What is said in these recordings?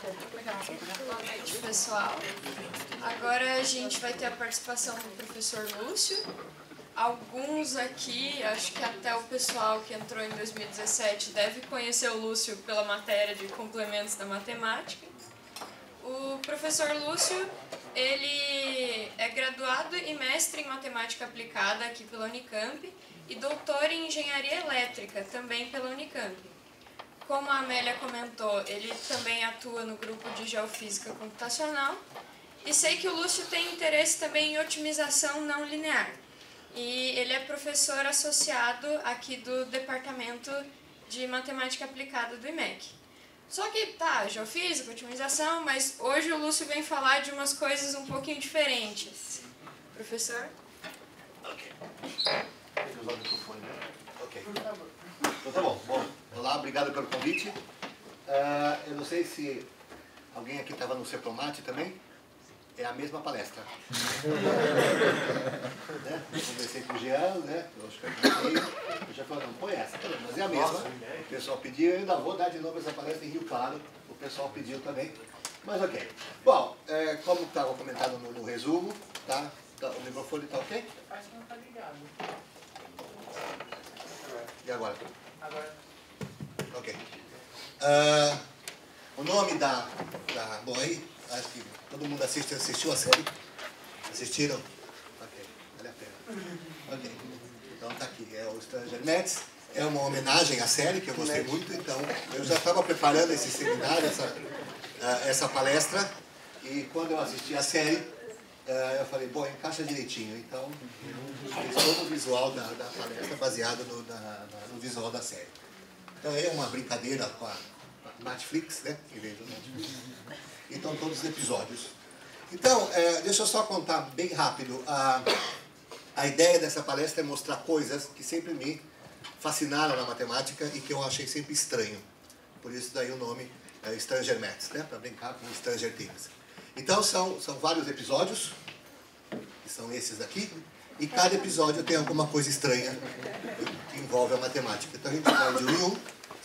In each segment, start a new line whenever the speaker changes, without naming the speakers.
Boa noite, pessoal. Agora a gente vai ter a participação do professor Lúcio. Alguns aqui, acho que até o pessoal que entrou em 2017 deve conhecer o Lúcio pela matéria de complementos da matemática. O professor Lúcio, ele é graduado e mestre em matemática aplicada aqui pela Unicamp e doutor em engenharia elétrica também pela Unicamp. Como a Amélia comentou, ele também atua no grupo de geofísica computacional e sei que o Lúcio tem interesse também em otimização não linear. E ele é professor associado aqui do Departamento de Matemática Aplicada do IMEC. Só que, tá, geofísica, otimização, mas hoje o Lúcio vem falar de umas coisas um pouquinho diferentes. Professor?
Ok. Tem que usar o microfone, né? Ok. Então tá bom. Bom, olá, obrigado pelo convite. Eu não sei se alguém aqui estava no Cepromate também. É a mesma palestra. Né? Eu conversei com o Jean, né? Eu acho que eu já falei, não, põe essa, mas é a mesma. O pessoal pediu, eu ainda vou dar de novo essa palestra em Rio Claro. O pessoal pediu também. Mas ok. Bom, como estava comentado no resumo, tá? O microfone está ok?
Acho que não está ligado.
E agora?
Agora.
Ok. O nome da... Bom, aí, acho que todo mundo assistiu a série? Assistiram? Ok, vale a pena. Ok, então tá aqui, é o Stranger Maths. É uma homenagem à série, que eu gostei muito, então eu já estava preparando esse seminário, essa palestra, e quando eu assisti a série, eu falei, bom, encaixa direitinho, então eu fiz todo o visual da palestra baseado no visual da série. Então é uma brincadeira com a Netflix, né? Em vez do Netflix. Então todos os episódios. Então, deixa eu só contar bem rápido. A ideia dessa palestra é mostrar coisas que sempre me fascinaram na matemática e que eu achei sempre estranho. Por isso daí o nome é Stranger Maths, né? Para brincar com Stranger Things. Então são vários episódios, que são esses daqui, e cada episódio tem alguma coisa estranha que envolve a matemática. Então a gente vai de um em um,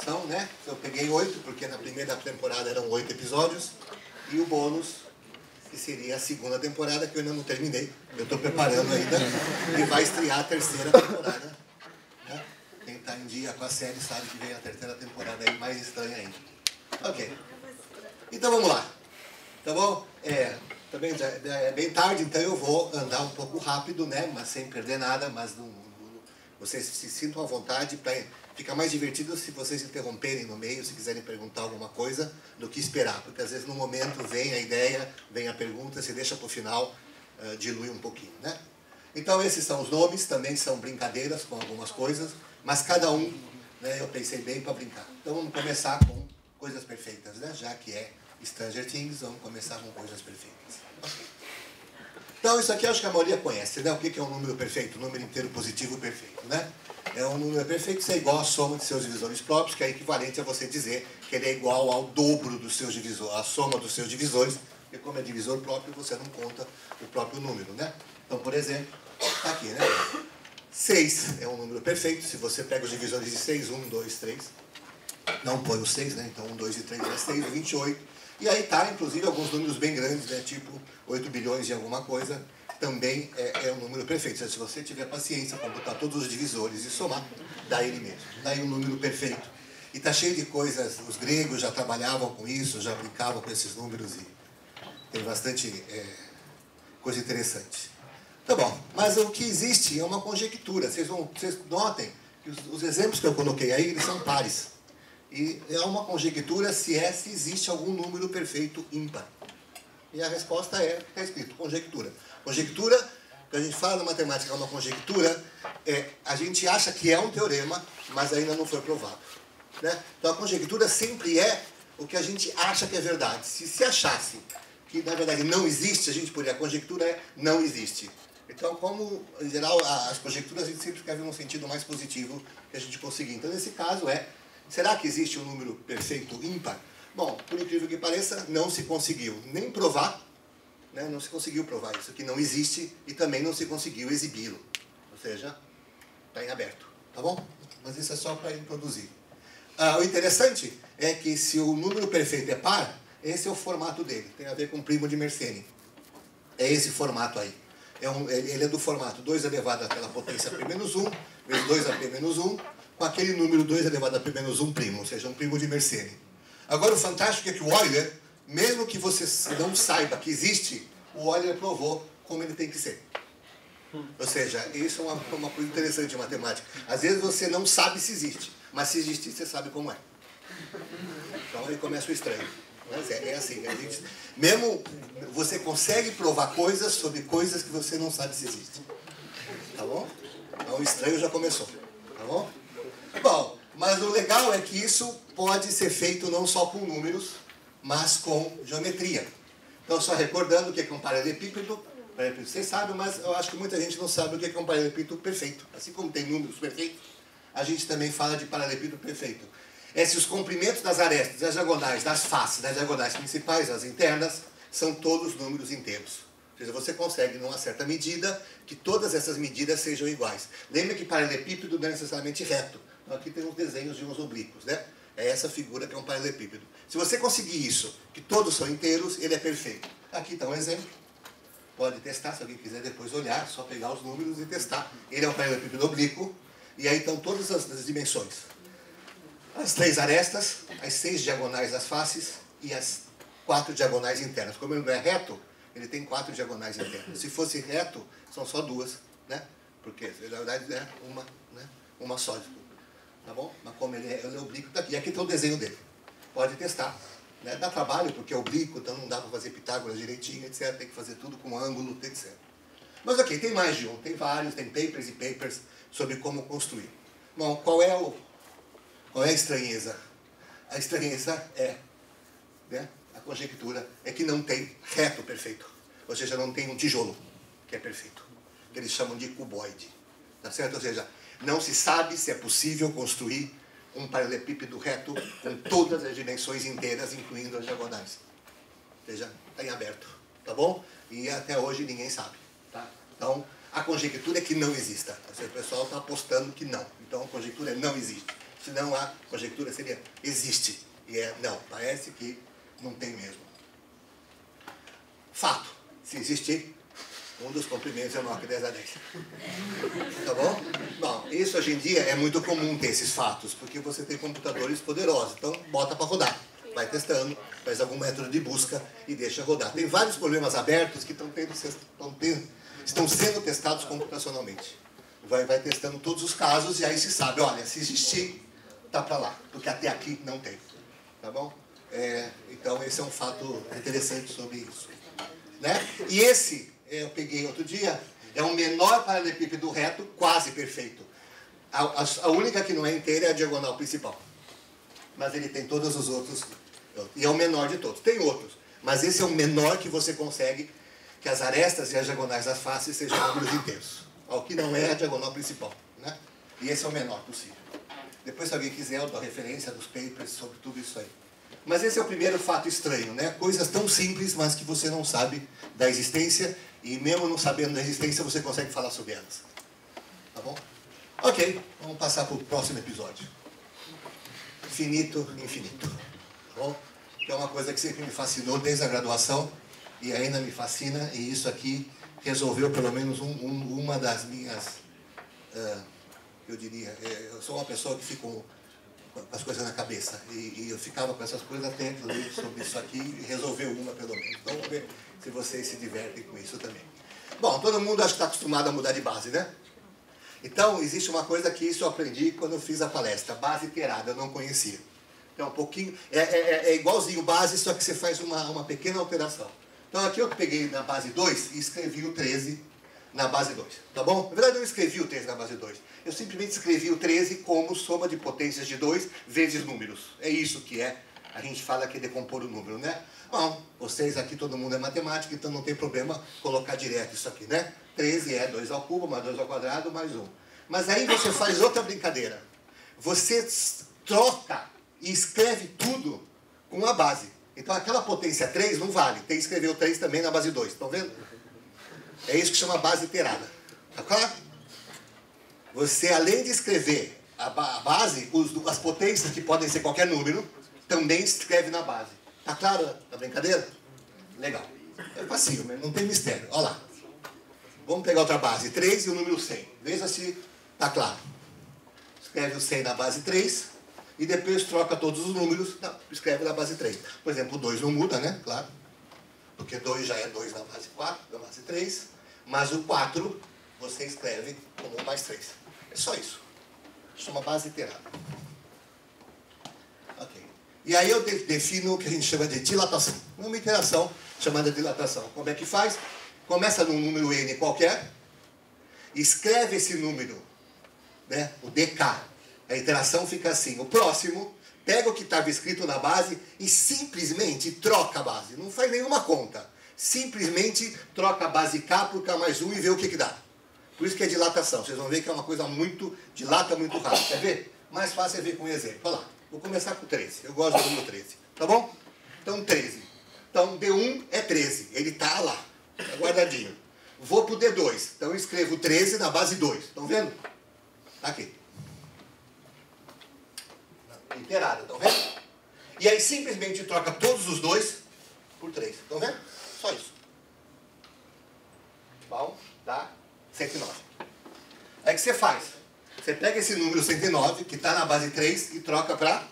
são, né? Eu peguei 8, porque na primeira temporada eram 8 episódios, e o bônus, que seria a segunda temporada, que eu ainda não terminei. Eu estou preparando ainda, e vai estrear a terceira temporada. Né? Quem está em dia com a série sabe que vem a terceira temporada aí, mais estranha ainda. Ok. Então vamos lá. Tá bom? Também já é bem tarde, então eu vou andar um pouco rápido, né? Mas sem perder nada, mas vocês se sintam à vontade para ficar mais divertido se vocês interromperem no meio, se quiserem perguntar alguma coisa, do que esperar. Porque às vezes no momento vem a ideia, vem a pergunta, se deixa para o final, dilui um pouquinho, né? Então esses são os nomes, também são brincadeiras com algumas coisas, mas cada um, né, eu pensei bem para brincar. Então vamos começar com coisas perfeitas, né? Já que é Stranger Things, vamos começar com coisas perfeitas. Okay. Então isso aqui eu acho que a maioria conhece, né? O que é um número perfeito? Um número inteiro positivo perfeito, né? Um número perfeito é igual à soma de seus divisores próprios, que é equivalente a você dizer que ele é igual ao dobro dos seus divisores, a soma dos seus divisores, porque como é divisor próprio, você não conta o próprio número, né? Então, por exemplo, está aqui, né? 6 é um número perfeito, se você pega os divisores de 6, 1, 2, 3, não põe o 6, né? Então 1, 2 e 3 é 6, 28. E aí tá, inclusive, alguns números bem grandes, né? Tipo 8 bilhões de alguma coisa, também é um número perfeito. Se você tiver paciência, computar todos os divisores e somar, dá ele mesmo. Daí um número perfeito. E está cheio de coisas, os gregos já trabalhavam com isso, já brincavam com esses números e tem bastante coisa interessante. Tá bom, mas o que existe é uma conjectura. Vocês notem que os exemplos que eu coloquei aí, eles são pares. E é uma conjectura se existe algum número perfeito ímpar. E a resposta está escrito, conjectura. Conjectura, que a gente fala na matemática, é uma conjectura, a gente acha que é um teorema, mas ainda não foi provado. Né? Então a conjectura sempre é o que a gente acha que é verdade. Se achasse que na verdade não existe, a gente poderia, a conjectura não existe. Então, como em geral as conjecturas a gente sempre escreve num sentido mais positivo que a gente conseguir. Então nesse caso será que existe um número perfeito ímpar? Bom, por incrível que pareça, não se conseguiu nem provar, né? Não se conseguiu provar isso, que não existe, e também não se conseguiu exibi-lo. Ou seja, está em aberto, tá bom? Mas isso é só para introduzir. O interessante é que se o número perfeito é par, Esse é o formato dele, tem a ver com primo de Mersenne. É esse formato aí. Ele é do formato 2 elevado àquela potência P-1, vezes 2AP-1, com aquele número 2 elevado a P-1 primo, ou seja, um primo de Mersenne. Agora, o fantástico é que o Euler, mesmo que você não saiba que existe, o Euler provou como ele tem que ser. Ou seja, isso é uma coisa interessante em matemática. Às vezes você não sabe se existe, mas se existir, você sabe como é. Então aí começa o estranho. Mas é assim, mesmo você consegue provar coisas sobre coisas que você não sabe se existem. Tá bom? Então o estranho já começou. Tá bom? Bom, mas o legal é que isso pode ser feito não só com números, mas com geometria. Então, só recordando o que é um paralelepípedo, vocês sabem, mas eu acho que muita gente não sabe o que é um paralelepípedo perfeito. Assim como tem números perfeitos, a gente também fala de paralelepípedo perfeito. É se os comprimentos das arestas, das diagonais, das faces, das diagonais principais, as internas, são todos números inteiros. Ou seja, você consegue, numa certa medida, que todas essas medidas sejam iguais. Lembre que paralelepípedo não é necessariamente reto. Então, aqui tem uns desenhos de uns oblíquos, né? É essa figura que é um paralelepípedo. Se você conseguir isso, que todos são inteiros, ele é perfeito. Aqui está um exemplo. Pode testar, se alguém quiser depois olhar, só pegar os números e testar. Ele é um paralelepípedo oblíquo, e aí estão todas as dimensões. As 3 arestas, as 6 diagonais das faces e as 4 diagonais internas. Como ele não é reto, ele tem 4 diagonais internas. Se fosse reto, são só 2, né? Porque, na verdade, é uma só. Tá bom? Mas como ele é oblíquo, tá aqui. E aqui está o desenho dele. Pode testar. Né? Dá trabalho, porque é oblíquo, então não dá para fazer Pitágoras direitinho, etc. Tem que fazer tudo com ângulo, etc. Mas ok, tem mais de um. Tem vários, tem papers e papers sobre como construir. Bom, qual é a estranheza? A estranheza é, né, a conjectura é que não tem reto perfeito. Ou seja, não tem um tijolo que é perfeito. Que eles chamam de cuboide. Tá certo? Ou seja, não se sabe se é possível construir um paralelepípedo reto com todas as dimensões inteiras, incluindo as diagonais. Ou seja, está em aberto. Tá bom? E até hoje ninguém sabe. Tá? Então, a conjectura é que não exista. O pessoal está apostando que não. Então, a conjectura é não existe. Senão a conjectura seria existe. E é não, parece que não tem mesmo. Fato. Se existir, um dos comprimentos é maior que 10 a 10. Tá bom? Bom, isso hoje em dia é muito comum ter esses fatos, porque você tem computadores poderosos. Então, bota para rodar. Vai testando, faz algum método de busca e deixa rodar. Tem vários problemas abertos que estão sendo testados computacionalmente. Vai testando todos os casos e aí se sabe, olha, se existir, tá para lá, porque até aqui não tem. Tá bom? Então esse é um fato interessante sobre isso. Né? E esse, eu peguei outro dia, é o menor paralelepípedo reto, quase perfeito. A única que não é inteira é a diagonal principal. Mas ele tem todos os outros, e é o menor de todos. Tem outros, mas esse é o menor que você consegue, que as arestas e as diagonais das faces sejam números inteiros. O que não é a diagonal principal. Né? E esse é o menor possível. Depois, se alguém quiser, eu dou referência dos papers sobre tudo isso aí. Mas esse é o primeiro fato estranho, né? Coisas tão simples, mas que você não sabe da existência, e mesmo não sabendo da existência, você consegue falar sobre elas. Tá bom? Ok, vamos passar para o próximo episódio. Finito, infinito. Tá bom? Que é uma coisa que sempre me fascinou desde a graduação, e ainda me fascina, e isso aqui resolveu pelo menos uma das minhas... eu diria, eu sou uma pessoa que fica com as coisas na cabeça, e eu ficava com essas coisas até ler sobre isso aqui e resolveu uma pelo menos. Então vamos ver se vocês se divertem com isso também. Bom, todo mundo acho que está acostumado a mudar de base, né? Então existe uma coisa que isso eu aprendi quando eu fiz a palestra, base iterada, eu não conhecia. Então um pouquinho, é igualzinho base, só que você faz uma pequena alteração. Então aqui eu peguei na base 2 e escrevi o 13 na base 2, tá bom? Na verdade eu não escrevi o 13 na base 2. Eu simplesmente escrevi o 13 como soma de potências de 2 vezes números. É isso que é, a gente fala que é decompor o número, né? Bom, vocês aqui, todo mundo é matemática, então não tem problema colocar direto isso aqui, né? 13 é 2 ao cubo, mais 2 ao quadrado, mais 1. Mas aí você faz outra brincadeira. Você troca e escreve tudo com a base. Então aquela potência 3 não vale. Tem que escrever o 3 também na base 2, estão vendo? É isso que chama base iterada. Tá claro? Você, além de escrever a base, as potências, que podem ser qualquer número, também escreve na base. Tá claro a brincadeira? Legal. É facinho, mas não tem mistério. Olha lá. Vamos pegar outra base 3 e o número 100. Veja se tá claro. Escreve o 100 na base 3 e depois troca todos os números, não, escreve na base 3. Por exemplo, o 2 não muda, né? Claro. Porque 2 já é 2 na base 4, na base 3. Mas o 4 você escreve como 1 mais 3. É só isso. Chama base iterada. Ok. E aí eu defino o que a gente chama de dilatação. Uma iteração chamada dilatação. Como é que faz? Começa num número n qualquer, escreve esse número, né, o dk. A iteração fica assim. O próximo, pega o que estava escrito na base e simplesmente troca a base. Não faz nenhuma conta. Simplesmente troca a base k por k mais 1 e vê o que dá. Por isso que é dilatação. Vocês vão ver que é uma coisa muito... dilata muito rápido. Quer ver? Mais fácil é ver com um exemplo. Olha lá. Vou começar com 13. Eu gosto do número 13. Tá bom? Então, 13. Então, D1 é 13. Ele está lá. Está guardadinho. Vou para o D2. Então, eu escrevo 13 na base 2. Estão vendo? Tá aqui. Iterada. Estão vendo? E aí, simplesmente troca todos os 2 por 3. Estão vendo? Só isso. Bom, dá 109. Aí o que você faz? Você pega esse número 109, que está na base 3, e troca para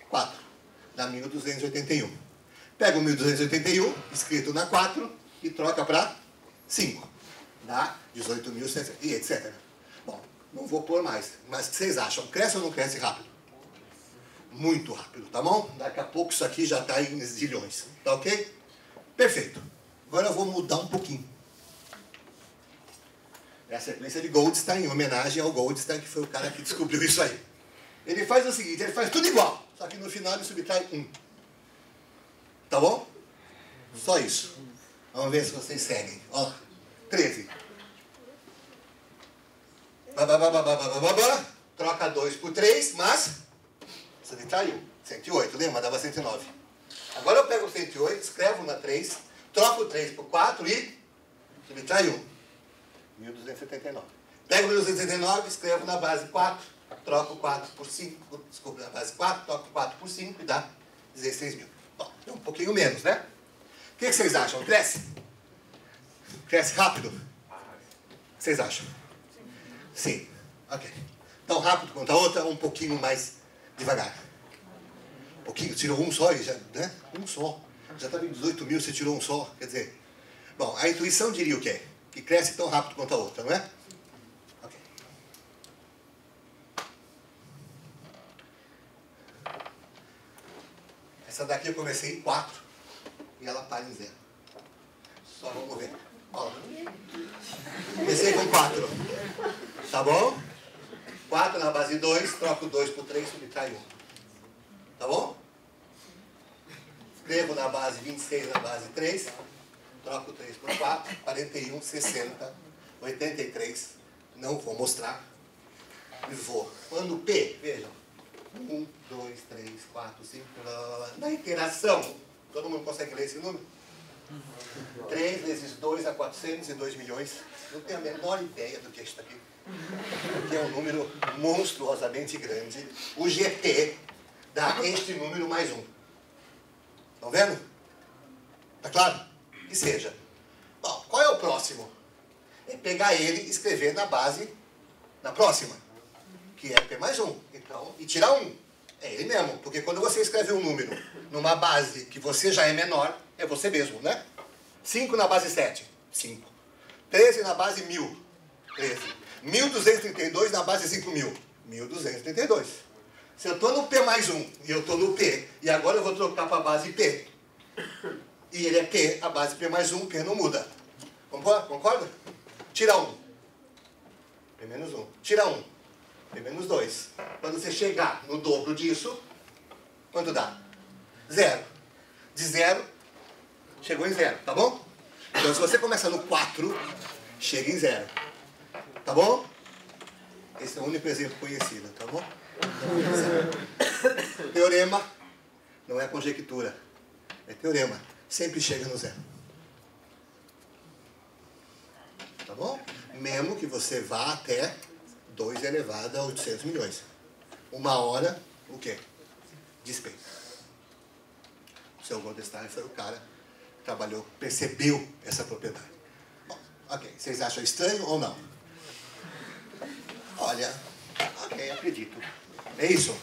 4. Dá 1281. Pega o 1281, escrito na 4, e troca para 5. Dá 18.100 e etc. Bom, não vou pôr mais. Mas o que vocês acham? Cresce ou não cresce rápido? Muito rápido, tá bom? Daqui a pouco isso aqui já está em zilhões. Tá ok? Perfeito. Agora eu vou mudar um pouquinho. É a sequência de Goldstein, em homenagem ao Goldstein, que foi o cara que descobriu isso aí. Ele faz o seguinte, ele faz tudo igual, só que no final ele subtrai 1. Tá bom? Só isso. Vamos ver se vocês seguem. Ó, 13. Troca 2 por 3, mas subtrai 1. 108, lembra? Dava 109. Agora eu pego o 108, escrevo na 3, troco o 3 por 4 e subtrai 1. 1279. Pego o 1279, escrevo na base 4, troco 4 por 5, desculpa, na base 4, troco 4 por 5 e dá 16.000. Bom, é um pouquinho menos, né? O que vocês acham? Cresce? Cresce rápido? O que vocês acham? Sim. Ok. Tão rápido quanto a outra, um pouquinho mais devagar. Um pouquinho, tirou um só e já, né? Um só. Já estava em 18.000, você tirou um só. Quer dizer, bom, a intuição diria o quê? Que cresce tão rápido quanto a outra, não é? Ok. Essa daqui eu comecei em 4 e ela para em 0. Só vamos ver. Ó. Comecei com 4. Tá bom? 4 na base 2, troco 2 por 3, subtrai 1. Tá bom? Escrevo na base 26 na base 3. Troco 3 por 4, 41, 60, 83. Não vou mostrar. E vou. Quando P, vejam. 1, 2, 3, 4, 5, blá, blá, blá. Na iteração, todo mundo consegue ler esse número? 3 vezes 2 a 402 milhões. Não tenho a menor ideia do que é isso aqui. Que é um número monstruosamente grande. O GT dá este número mais 1. Estão vendo? Tá claro? Que seja. Bom, qual é o próximo? É pegar ele e escrever na base, na próxima, que é P mais 1. Então, e tirar 1. É ele mesmo, porque quando você escreve um número numa base que você já é menor, é você mesmo, né? 5 na base 7, 5. 13 na base 1000, 13. 1232 na base 5000, 1232. Se eu estou no P mais 1 e eu estou no P, e agora eu vou trocar para a base P, e ele é P, a base P mais 1, P não muda. Concorda? Tira 1. P menos 1. Tira 1. P menos 2. Quando você chegar no dobro disso, quanto dá? 0. De 0, chegou em 0, tá bom? Então, se você começa no 4, chega em 0. Tá bom? Esse é o único exemplo conhecido, tá bom? Teorema não é conjectura. É teorema. Sempre chega no 0. Tá bom? Mesmo que você vá até 2 elevado a 800 milhões. Uma hora, o quê? Despeito. seu Goldstein foi o cara que trabalhou, percebeu essa propriedade. Bom, ok, vocês acham estranho ou não? Olha, ok, acredito. É isso?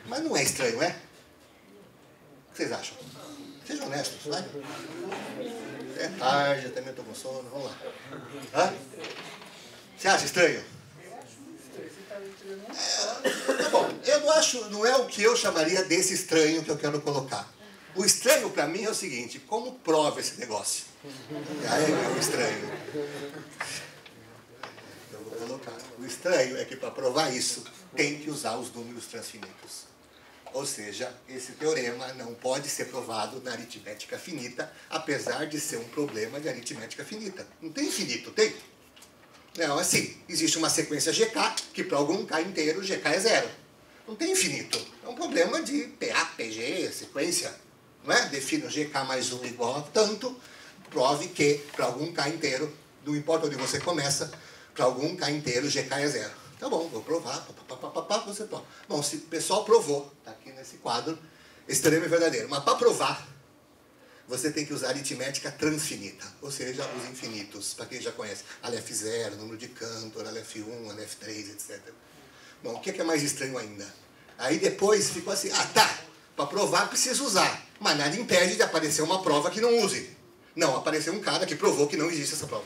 Mas não é estranho, é? O que vocês acham? Sejam honestos, vai. É tarde, eu também estou com sono, vamos lá. Hã? Você acha estranho? Tá bom, eu não acho, não é o que eu chamaria desse estranho que eu quero colocar. O estranho para mim é o seguinte, como prova esse negócio? Aí é o estranho. Eu vou colocar. O estranho é que para provar isso, tem que usar os números transfinitos. Ou seja, esse teorema não pode ser provado na aritmética finita, apesar de ser um problema de aritmética finita. Não tem infinito, tem? Não, assim, existe uma sequência GK, que para algum K inteiro, GK é zero. Não tem infinito. É um problema de PA, PG, sequência. Não é? Defina o GK mais 1 igual a tanto, prove que para algum K inteiro, não importa onde você começa, para algum K inteiro, GK é zero. Tá bom, vou provar, você prova. Bom, se o pessoal provou, está aqui nesse quadro, esse teorema é verdadeiro. Mas para provar, você tem que usar aritmética transfinita, ou seja, os infinitos, para quem já conhece. Aleph 0, número de Cantor, Aleph 1, Aleph 3, etc. Bom, o que é mais estranho ainda? Aí depois ficou assim, para provar precisa usar, mas nada impede de aparecer uma prova que não use. Não, apareceu um cara que provou que não existe essa prova.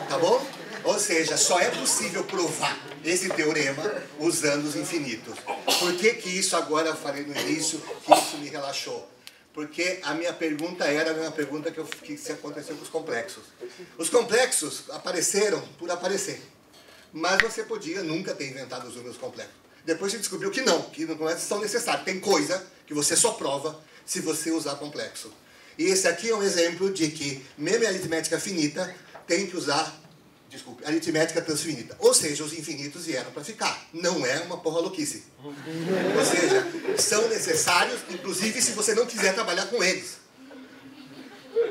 Tá bom? Ou seja, só é possível provar esse teorema usando os infinitos. Por que isso agora eu falei no início, que isso me relaxou? Porque a minha pergunta era a mesma pergunta que se aconteceu com os complexos. Os complexos apareceram por aparecer. Mas você podia nunca ter inventado os números complexos. Depois você descobriu que não são necessários. Tem coisa que você só prova se você usar complexo. E esse aqui é um exemplo de que, mesmo em aritmética finita, tem que usar, aritmética transfinita. Ou seja, os infinitos vieram para ficar. Não é uma porra louquice. Ou seja, são necessários, inclusive se você não quiser trabalhar com eles.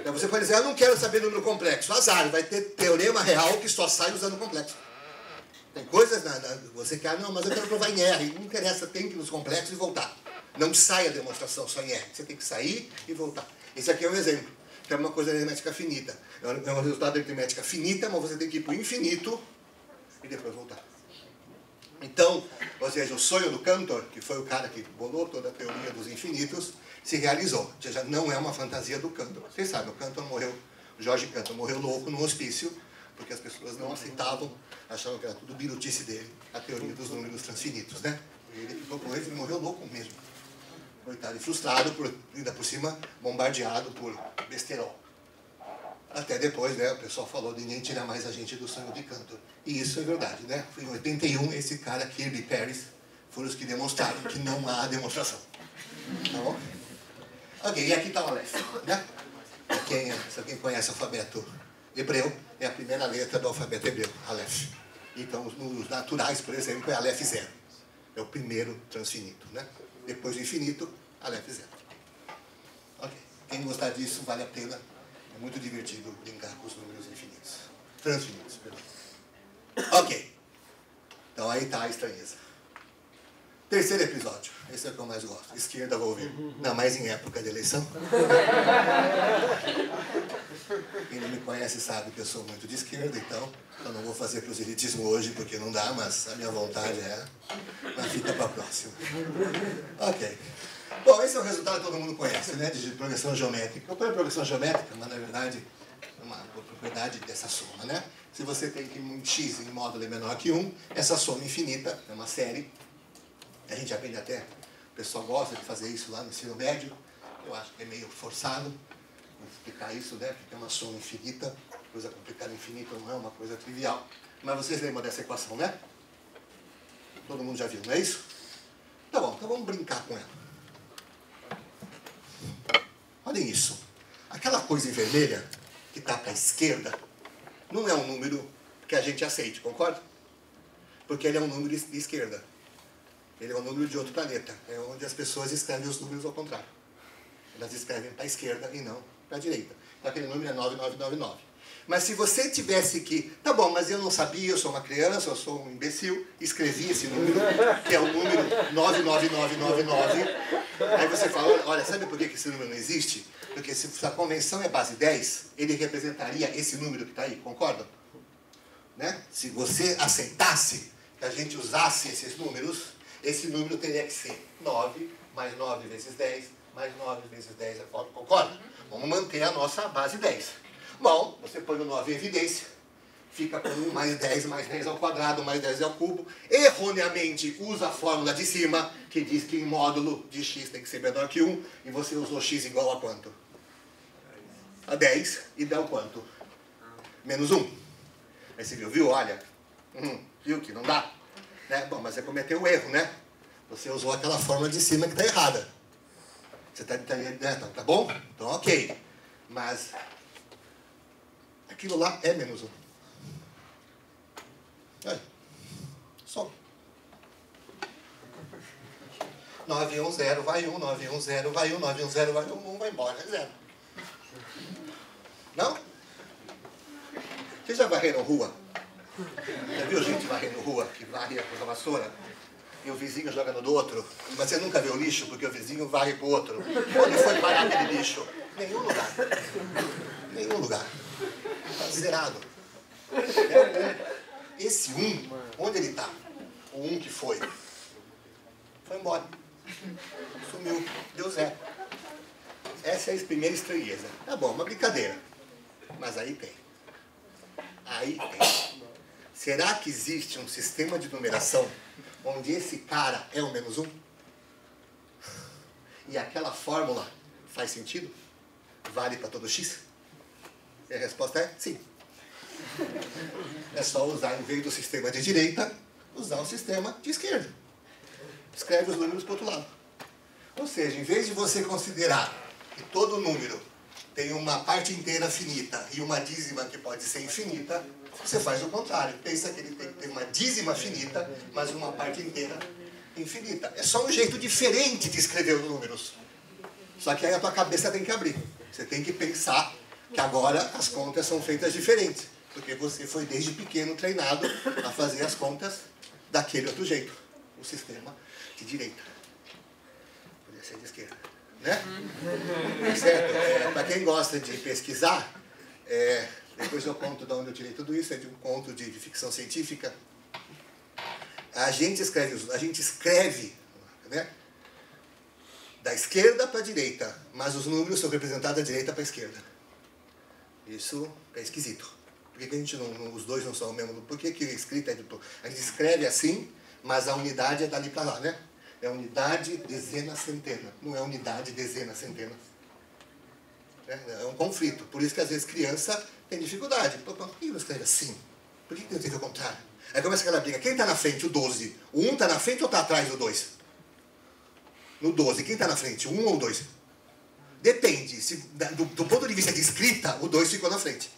Então você pode dizer, eu não quero saber número complexo. Azar, vai ter teorema real que só sai usando complexo. Tem coisas, você quer, não, mas eu quero provar em R. Não interessa, tem que ir nos complexos e voltar. Não sai a demonstração só em R. Você tem que sair e voltar. Esse aqui é um exemplo, que é uma coisa da aritmética finita. É um resultado da aritmética finita, mas você tem que ir para o infinito e depois voltar. Então, ou seja, o sonho do Cantor, que foi o cara que bolou toda a teoria dos infinitos, se realizou. Ou seja, não é uma fantasia do Cantor. Vocês sabem, o Cantor morreu, o Jorge Cantor morreu louco no hospício, porque as pessoas não aceitavam, achavam que era tudo birutice dele, a teoria dos números transfinitos, né? E ele ficou com ele e morreu louco mesmo. Coitado, e frustrado, ainda por cima, bombardeado por besterol. Até depois, né, o pessoal falou, ninguém tira mais a gente do sonho de Cantor. E isso é verdade, né? Em 81, esse cara, Kirby Paris, foram os que demonstraram que não há demonstração. Tá bom? Ok, e aqui está o Aleph, né? Se alguém conhece o alfabeto hebreu, é a primeira letra do alfabeto hebreu, Aleph. Então, nos naturais, por exemplo, é Aleph 0. É o primeiro transfinito, né? Depois do infinito, Aleph 0. Ok. Quem gostar disso, vale a pena. É muito divertido brincar com os números infinitos. Transfinitos, perdão. Ok. Então aí está a estranheza. Terceiro episódio. Esse é o que eu mais gosto. Esquerda, vou ver. Não, mais em época de eleição. Quem não me conhece sabe que eu sou muito de esquerda, então eu não vou fazer proselitismo hoje porque não dá, mas a minha vontade é. Mas fica para a próxima. Ok. Bom, esse é o resultado que todo mundo conhece, né? De progressão geométrica. Eu ponho progressão geométrica, mas na verdade é uma propriedade dessa soma, né? Se você tem que um x em módulo é menor que 1, essa soma infinita é uma série. A gente aprende até, o pessoal gosta de fazer isso lá no ensino médio. Eu acho que é meio forçado explicar isso, né? Porque é uma soma infinita, coisa complicada infinita não é uma coisa trivial. Mas vocês lembram dessa equação, né? Todo mundo já viu, não é isso? Tá bom, então vamos brincar com ela. Olhem isso. Aquela coisa em vermelha que está para a esquerda não é um número que a gente aceite, concorda? Porque ele é um número de esquerda. Ele é um número de outro planeta. É onde as pessoas escrevem os números ao contrário. Elas escrevem para a esquerda e não para a direita. Então aquele número é 9999. Mas se você tivesse que... Tá bom, mas eu não sabia, eu sou uma criança, eu sou um imbecil, escrevi esse número, que é o número 99999. Aí você fala, olha, sabe por que esse número não existe? Porque se a convenção é base 10, ele representaria esse número que está aí, concordam? Né? Se você aceitasse que a gente usasse esses números, esse número teria que ser 9 mais 9 vezes 10, mais 9 vezes 10, concorda? Vamos manter a nossa base 10. Bom, você põe o 9 em evidência, fica com 1 mais 10 ao quadrado, mais 10 ao cubo. Erroneamente usa a fórmula de cima, que diz que em módulo de x tem que ser menor que 1, e você usou x igual a quanto? A 10, e deu quanto? Menos 1. Aí você viu? Olha, viu que não dá? Né? Bom, mas você cometeu um erro, né? Você usou aquela fórmula de cima que está errada. Você tá bom? Então, ok. Mas aquilo lá é menos 1. Olha. Só. 9, 1, 0, vai 1, 9, 1, 0, vai 1, 9, 1, 0, vai 1, 1 vai embora, é 0. Não? Vocês já varreram rua? Já viu gente varrendo rua, que varre com a vassoura? E o vizinho joga no do outro? Mas você nunca vê o lixo, porque o vizinho varre pro outro. Onde foi parar aquele lixo? Nenhum lugar. Nenhum lugar. Está zerado. Esse 1, onde ele está? O 1 que foi embora. Sumiu. Deu 0. Essa é a primeira estranheza. Tá bom, uma brincadeira. Mas aí tem. Aí tem. Será que existe um sistema de numeração onde esse cara é o menos 1? E aquela fórmula faz sentido? Vale para todo x? E a resposta é sim. É só usar, em vez do sistema de direita, usar o sistema de esquerda. Escreve os números para o outro lado. Ou seja, em vez de você considerar que todo número tem uma parte inteira finita e uma dízima que pode ser infinita, você faz o contrário. Pensa que ele tem que ter uma dízima finita, mas uma parte inteira infinita. É só um jeito diferente de escrever os números. Só que aí a tua cabeça tem que abrir. Você tem que pensar que agora as contas são feitas diferentes. Porque você foi desde pequeno treinado a fazer as contas daquele outro jeito. O sistema de direita. Podia ser de esquerda. Né? Certo? Para quem gosta de pesquisar, depois eu conto de onde eu tirei tudo isso, é de um conto de ficção científica. A gente escreve, né, da esquerda para a direita, mas os números são representados da direita para a esquerda. Isso é esquisito. Por que a gente os dois não são o mesmo? Por que a escrita é dupla? A gente escreve assim, mas a unidade é dali para lá, né? É unidade, dezena, centena. Não é unidade, dezena, centena. É um conflito. Por isso que às vezes criança tem dificuldade. Por que você escreve assim? Por que tem que ter o contrário? Aí começa aquela briga. Quem está na frente? O 12. O 1 está na frente ou está atrás do 2? No 12, quem está na frente? O 1 ou o 2? Depende. Do ponto de vista de escrita, o 2 ficou na frente.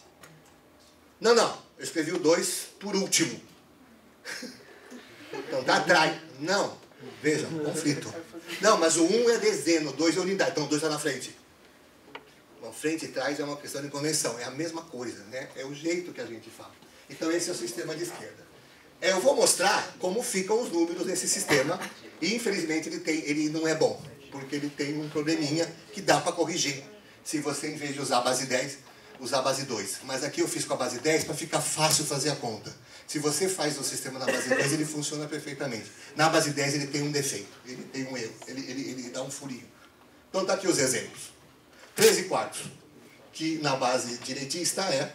Não. Eu escrevi o 2 por último. Então está atrás. Não. Veja, conflito. Não, mas o 1 é dezena, o 2 é unidade. Então o 2 está na frente. Bom, frente e trás é uma questão de convenção. É a mesma coisa, né? É o jeito que a gente fala. Então esse é o sistema de esquerda. Eu vou mostrar como ficam os números nesse sistema. E infelizmente ele não é bom. Porque ele tem um probleminha que dá para corrigir. Se você, em vez de usar a base 10, usar a base 2. Mas aqui eu fiz com a base 10 para ficar fácil fazer a conta. Se você faz o sistema na base 10, ele funciona perfeitamente. Na base 10 ele tem um defeito. Ele tem um erro. Ele dá um furinho. Então tá aqui os exemplos. 13 quartos. Que na base direitista é...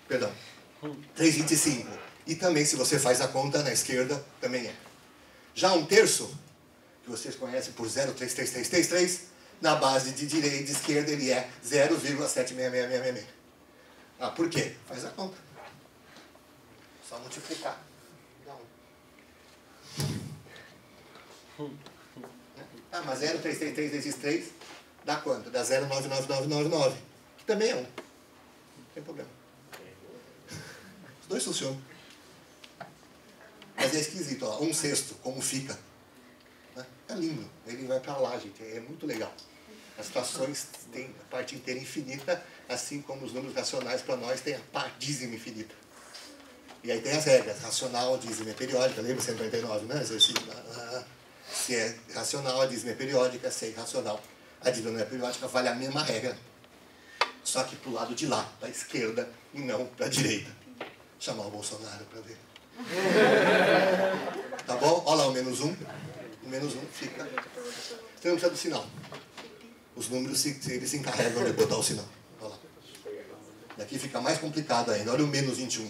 Perdão. 3,25. E também, se você faz a conta na esquerda, também é. Já um terço, que vocês conhecem por 0,33333, na base de direita e de esquerda ele é 0,76666. Ah, por quê? Faz a conta. Só multiplicar. Dá 1. Ah, mas 0,333 vezes 3 dá quanto? Dá 0,99999. Que também é 1. Não tem problema. Os dois funcionam. Mas é esquisito, ó. 1/6, como fica. É lindo. Ele vai pra lá, gente. É muito legal. As frações têm a parte inteira infinita, assim como os números racionais para nós têm a parte dízima infinita. E aí tem as regras, racional, dízima é periódica, lembra 149, né? Se é racional, a dízima é periódica, se é irracional, a dízima não é periódica, vale a mesma regra. Só que para o lado de lá, para a esquerda, e não para a direita. Chamar o Bolsonaro para ver. Tá bom? Olha lá o menos 1. O menos 1 fica... Você não precisa do sinal. Os números, eles se encarregam de botar o sinal. Olha lá. Daqui fica mais complicado ainda. Olha o menos 21.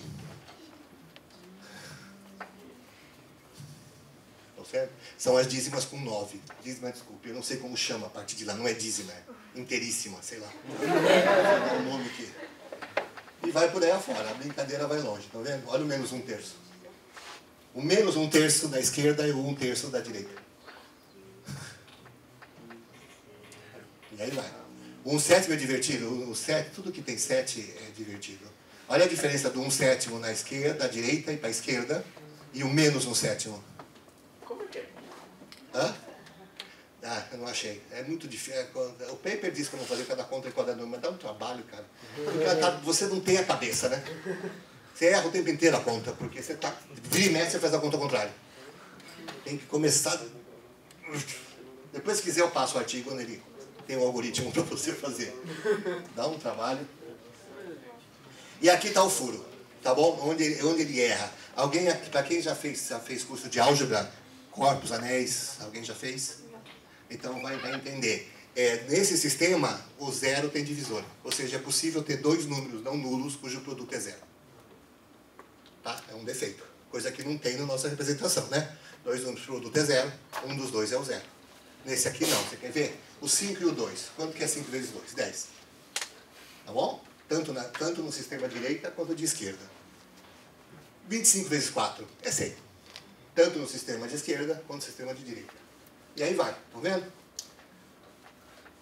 Tá certo? São as dízimas com 9. Dízima, desculpe, eu não sei como chama a parte de lá. Não é dízima, é inteiríssima, sei lá. É o nome que... E vai por aí afora. A brincadeira vai longe, tá vendo? Olha o menos 1/3. O menos 1/3 da esquerda e o 1/3 da direita. E aí vai. O 1/7 é divertido. O 7, tudo que tem 7 é divertido. Olha a diferença do 1/7 na esquerda, à direita e para a esquerda, e o menos 1/7.
Como que é?
Hã? Ah, eu não achei. É muito difícil. O paper diz que eu não fazer cada conta e cada número, mas dá um trabalho, cara. Porque você não tem a cabeça, né? Você erra o tempo inteiro a conta, porque você tá... Vira e mexe, você faz a conta ao contrário. Tem que começar... Depois, se quiser, eu passo o artigo onde ele tem um algoritmo para você fazer. Dá um trabalho. E aqui está o furo, tá bom? Onde ele erra. Alguém, para quem já fez curso de álgebra, corpos, anéis, alguém já fez? Então vai entender. Nesse sistema, o zero tem divisor. Ou seja, é possível ter dois números não nulos cujo produto é zero. Tá? É um defeito. Coisa que não tem na nossa representação, né? Dois números, produto é zero, um dos dois é o zero. Nesse aqui não, você quer ver? O 5 e o 2. Quanto que é 5 vezes 2? 10. Tá bom? Tanto no sistema direita quanto de esquerda. 25 vezes 4 é 100. Tanto no sistema de esquerda quanto no sistema de direita. E aí vai, tá vendo?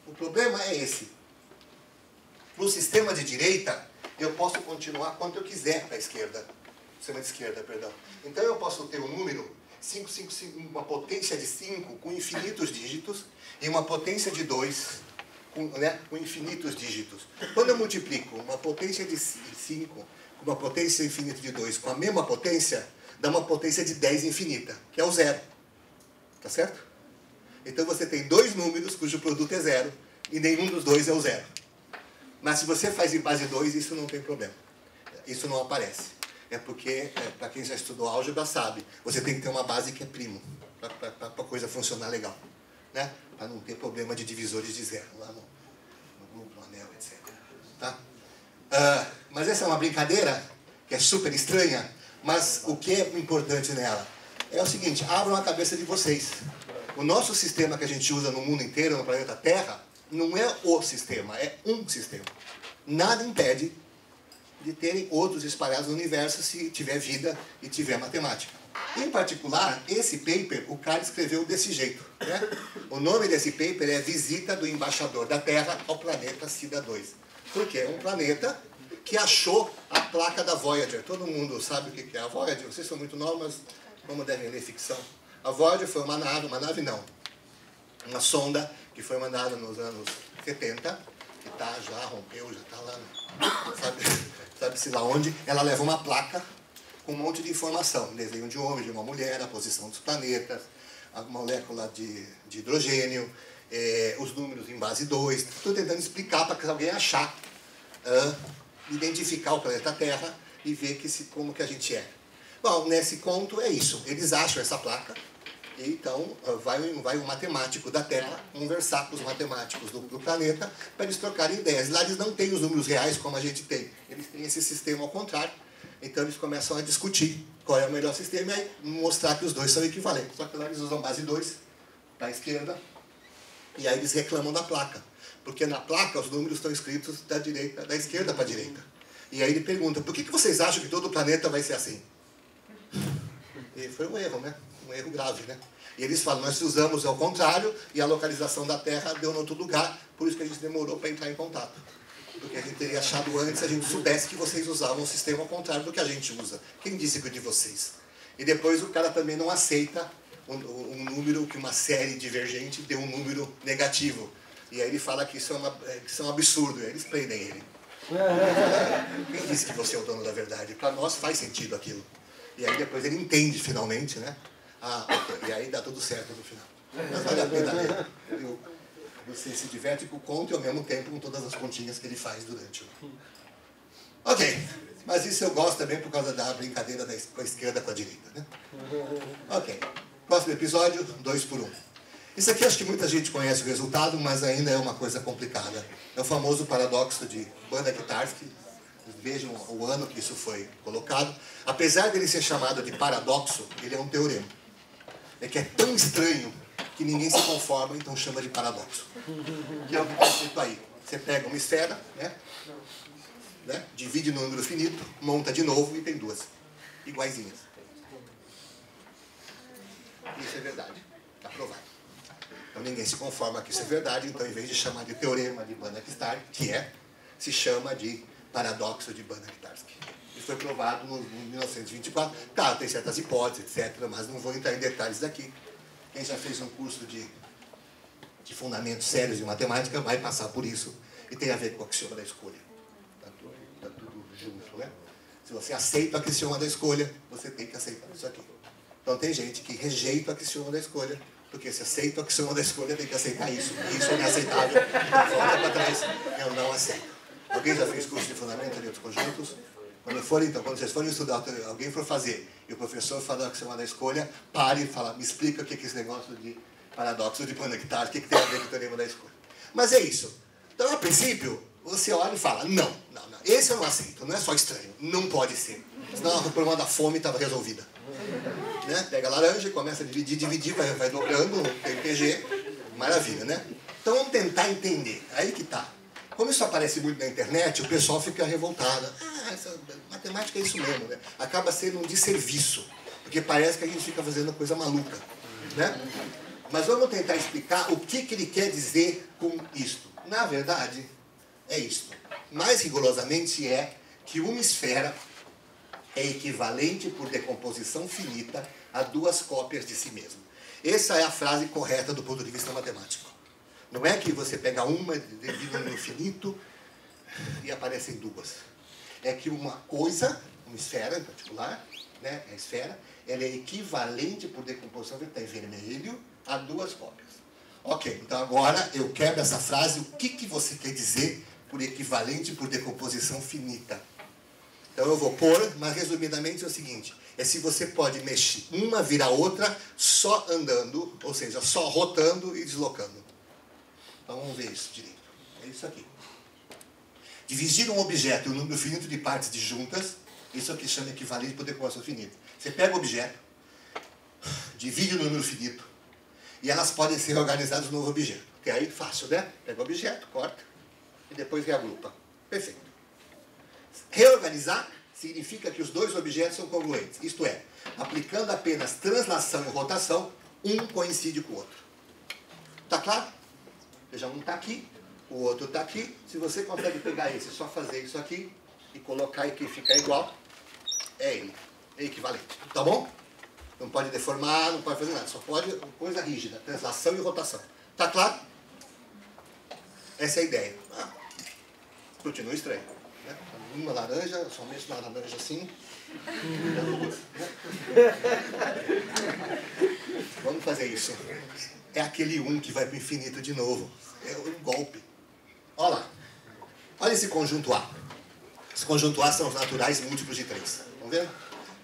O problema é esse. No sistema de direita, eu posso continuar quanto eu quiser para a esquerda. Sistema de esquerda, perdão. Então eu posso ter um número 5, uma potência de 5 com infinitos dígitos e uma potência de 2 com infinitos dígitos. Quando eu multiplico uma potência de 5 com uma potência infinita de 2 com a mesma potência, dá uma potência de 10 infinita, que é o zero. Tá certo? Então você tem dois números cujo produto é zero e nenhum dos dois é o zero. Mas se você faz em base 2, isso não tem problema. Isso não aparece. É porque, para quem já estudou álgebra sabe, você tem que ter uma base que é primo, para a coisa funcionar legal. Né? Para não ter problema de divisores de zero lá no grupo, no anel, etc. Tá? Mas essa é uma brincadeira que é super estranha, mas o que é importante nela é o seguinte: abram a cabeça de vocês. O nosso sistema que a gente usa no mundo inteiro, no planeta Terra, não é o sistema, é um sistema. Nada impede de terem outros espalhados no universo se tiver vida e tiver matemática. Em particular, esse paper, o cara escreveu desse jeito. Né? O nome desse paper é Visita do Embaixador da Terra ao Planeta Sida 2. Porque é um planeta que achou a placa da Voyager. Todo mundo sabe o que é a Voyager. Vocês são muito novos, mas como devem ler ficção. A Voyager foi uma nave não, uma sonda que foi mandada nos anos 70, que já rompeu, já está lá, sabe-se lá onde. Ela leva uma placa com um monte de informação, desenho de um homem, de uma mulher, a posição dos planetas, a molécula de hidrogênio, os números em base 2. Estou tentando explicar para que alguém achar, identificar o planeta Terra e ver como que a gente é. Bom, nesse conto é isso. Eles acham essa placa, e então vai um matemático da Terra conversar com os matemáticos do planeta para eles trocarem ideias. Lá eles não têm os números reais como a gente tem. Eles têm esse sistema ao contrário. Então eles começam a discutir qual é o melhor sistema e aí mostrar que os dois são equivalentes. Só que lá eles usam base 2 para a esquerda e aí eles reclamam da placa. Porque na placa os números estão escritos da esquerda para a direita. E aí ele pergunta: por que vocês acham que todo o planeta vai ser assim? E foi um erro, né? Um erro grave, né? E eles falam: nós usamos ao contrário e a localização da Terra deu em outro lugar, por isso que a gente demorou para entrar em contato. Porque a gente teria achado antes se a gente soubesse que vocês usavam um sistema ao contrário do que a gente usa. Quem disse que é de vocês? E depois o cara também não aceita um número que uma série divergente deu um número negativo. E aí ele fala que isso é um absurdo, e aí eles prendem ele. Quem disse que você é o dono da verdade? Para nós faz sentido aquilo. E aí depois ele entende finalmente, né? Ok. E aí dá tudo certo no final. Mas vale a pena ler. Você se diverte com o conto e ao mesmo tempo com todas as continhas que ele faz durante o... Ok. Mas isso eu gosto também por causa da brincadeira com a esquerda com a direita, né? Ok. Próximo episódio, 2 por 1. Isso aqui acho que muita gente conhece o resultado, mas ainda é uma coisa complicada. É o famoso paradoxo de Banach-Tarski. Vejam o ano que isso foi colocado. Apesar dele ser chamado de paradoxo, ele é um teorema. É que é tão estranho que ninguém se conforma, então chama de paradoxo. Que é o que está escrito aí. Você pega uma esfera, né? Divide no número finito, monta de novo e tem duas iguaizinhas. Isso é verdade. Está provado. Então ninguém se conforma que isso é verdade, então em vez de chamar de teorema de Banach-Tarski, se chama de paradoxo de Banach-Tarski. Isso foi provado em 1924. Claro, tem certas hipóteses, etc., mas não vou entrar em detalhes daqui. Quem já fez um curso de fundamentos sérios de matemática vai passar por isso e tem a ver com o axioma da escolha. Está tudo junto, né? Se você aceita o axioma da escolha, você tem que aceitar isso aqui. Então tem gente que rejeita o axioma da escolha, porque se aceita o axioma da escolha, tem que aceitar isso. E isso é inaceitável. Então volta para trás, eu não aceito. Alguém já fez curso de fundamento de outros conjuntos? Quando vocês forem estudar, alguém for fazer, e o professor falar o axioma da escolha, pare e fala, me explica o que é esse negócio de paradoxo de Banach-Tarski, o que tem a ver com o teorema da escolha. Mas é isso. Então, a princípio, você olha e fala, não, esse eu não aceito, não é só estranho, não pode ser. Senão o problema da fome estava resolvida. Né? Pega a laranja, começa a dividir, vai dobrando, tem PG, maravilha, né? Então vamos tentar entender, aí que tá. Como isso aparece muito na internet, o pessoal fica revoltado. Essa matemática é isso mesmo, né? Acaba sendo um desserviço, porque parece que a gente fica fazendo coisa maluca, né? Mas vamos tentar explicar o que ele quer dizer com isto. Na verdade, é isto. Mais rigorosamente é que uma esfera é equivalente por decomposição finita a 2 cópias de si mesmo. Essa é a frase correta do ponto de vista matemático. Não é que você pega uma, divide no infinito e aparecem 2. É que uma coisa, uma esfera em particular, né, a esfera, ela é equivalente por decomposição, que está em vermelho, a 2 cópias. Ok, então agora eu quebro essa frase. O que você quer dizer por equivalente por decomposição finita? Então eu vou pôr, mas resumidamente é o seguinte, é se você pode mexer uma vira a outra só andando, ou seja, só rotando e deslocando. Então vamos ver isso direito. É isso aqui. Dividir um objeto em um número finito de partes disjuntas, isso aqui chama equivalente por decomposição finita. Você pega o objeto, divide no número finito, e elas podem ser organizadas no novo objeto. Que aí fácil, né? Pega o objeto, corta, e depois reagrupa. Perfeito. Reorganizar significa que os 2 objetos são congruentes. Isto é, aplicando apenas translação e rotação, um coincide com o outro. Está claro? Veja, um está aqui, o outro está aqui. Se você consegue pegar esse, só fazer isso aqui e colocar e que fica igual, é ele. É equivalente. Tá bom? Não pode deformar, não pode fazer nada. Só pode coisa rígida, translação e rotação. Está claro? Essa é a ideia. Continua estranho. Né? Uma laranja, só mexo na laranja assim. Vamos fazer isso. É aquele 1 que vai para o infinito de novo. É um golpe. Olha lá. Olha esse conjunto A. Esse conjunto A são os naturais múltiplos de 3. Estão vendo?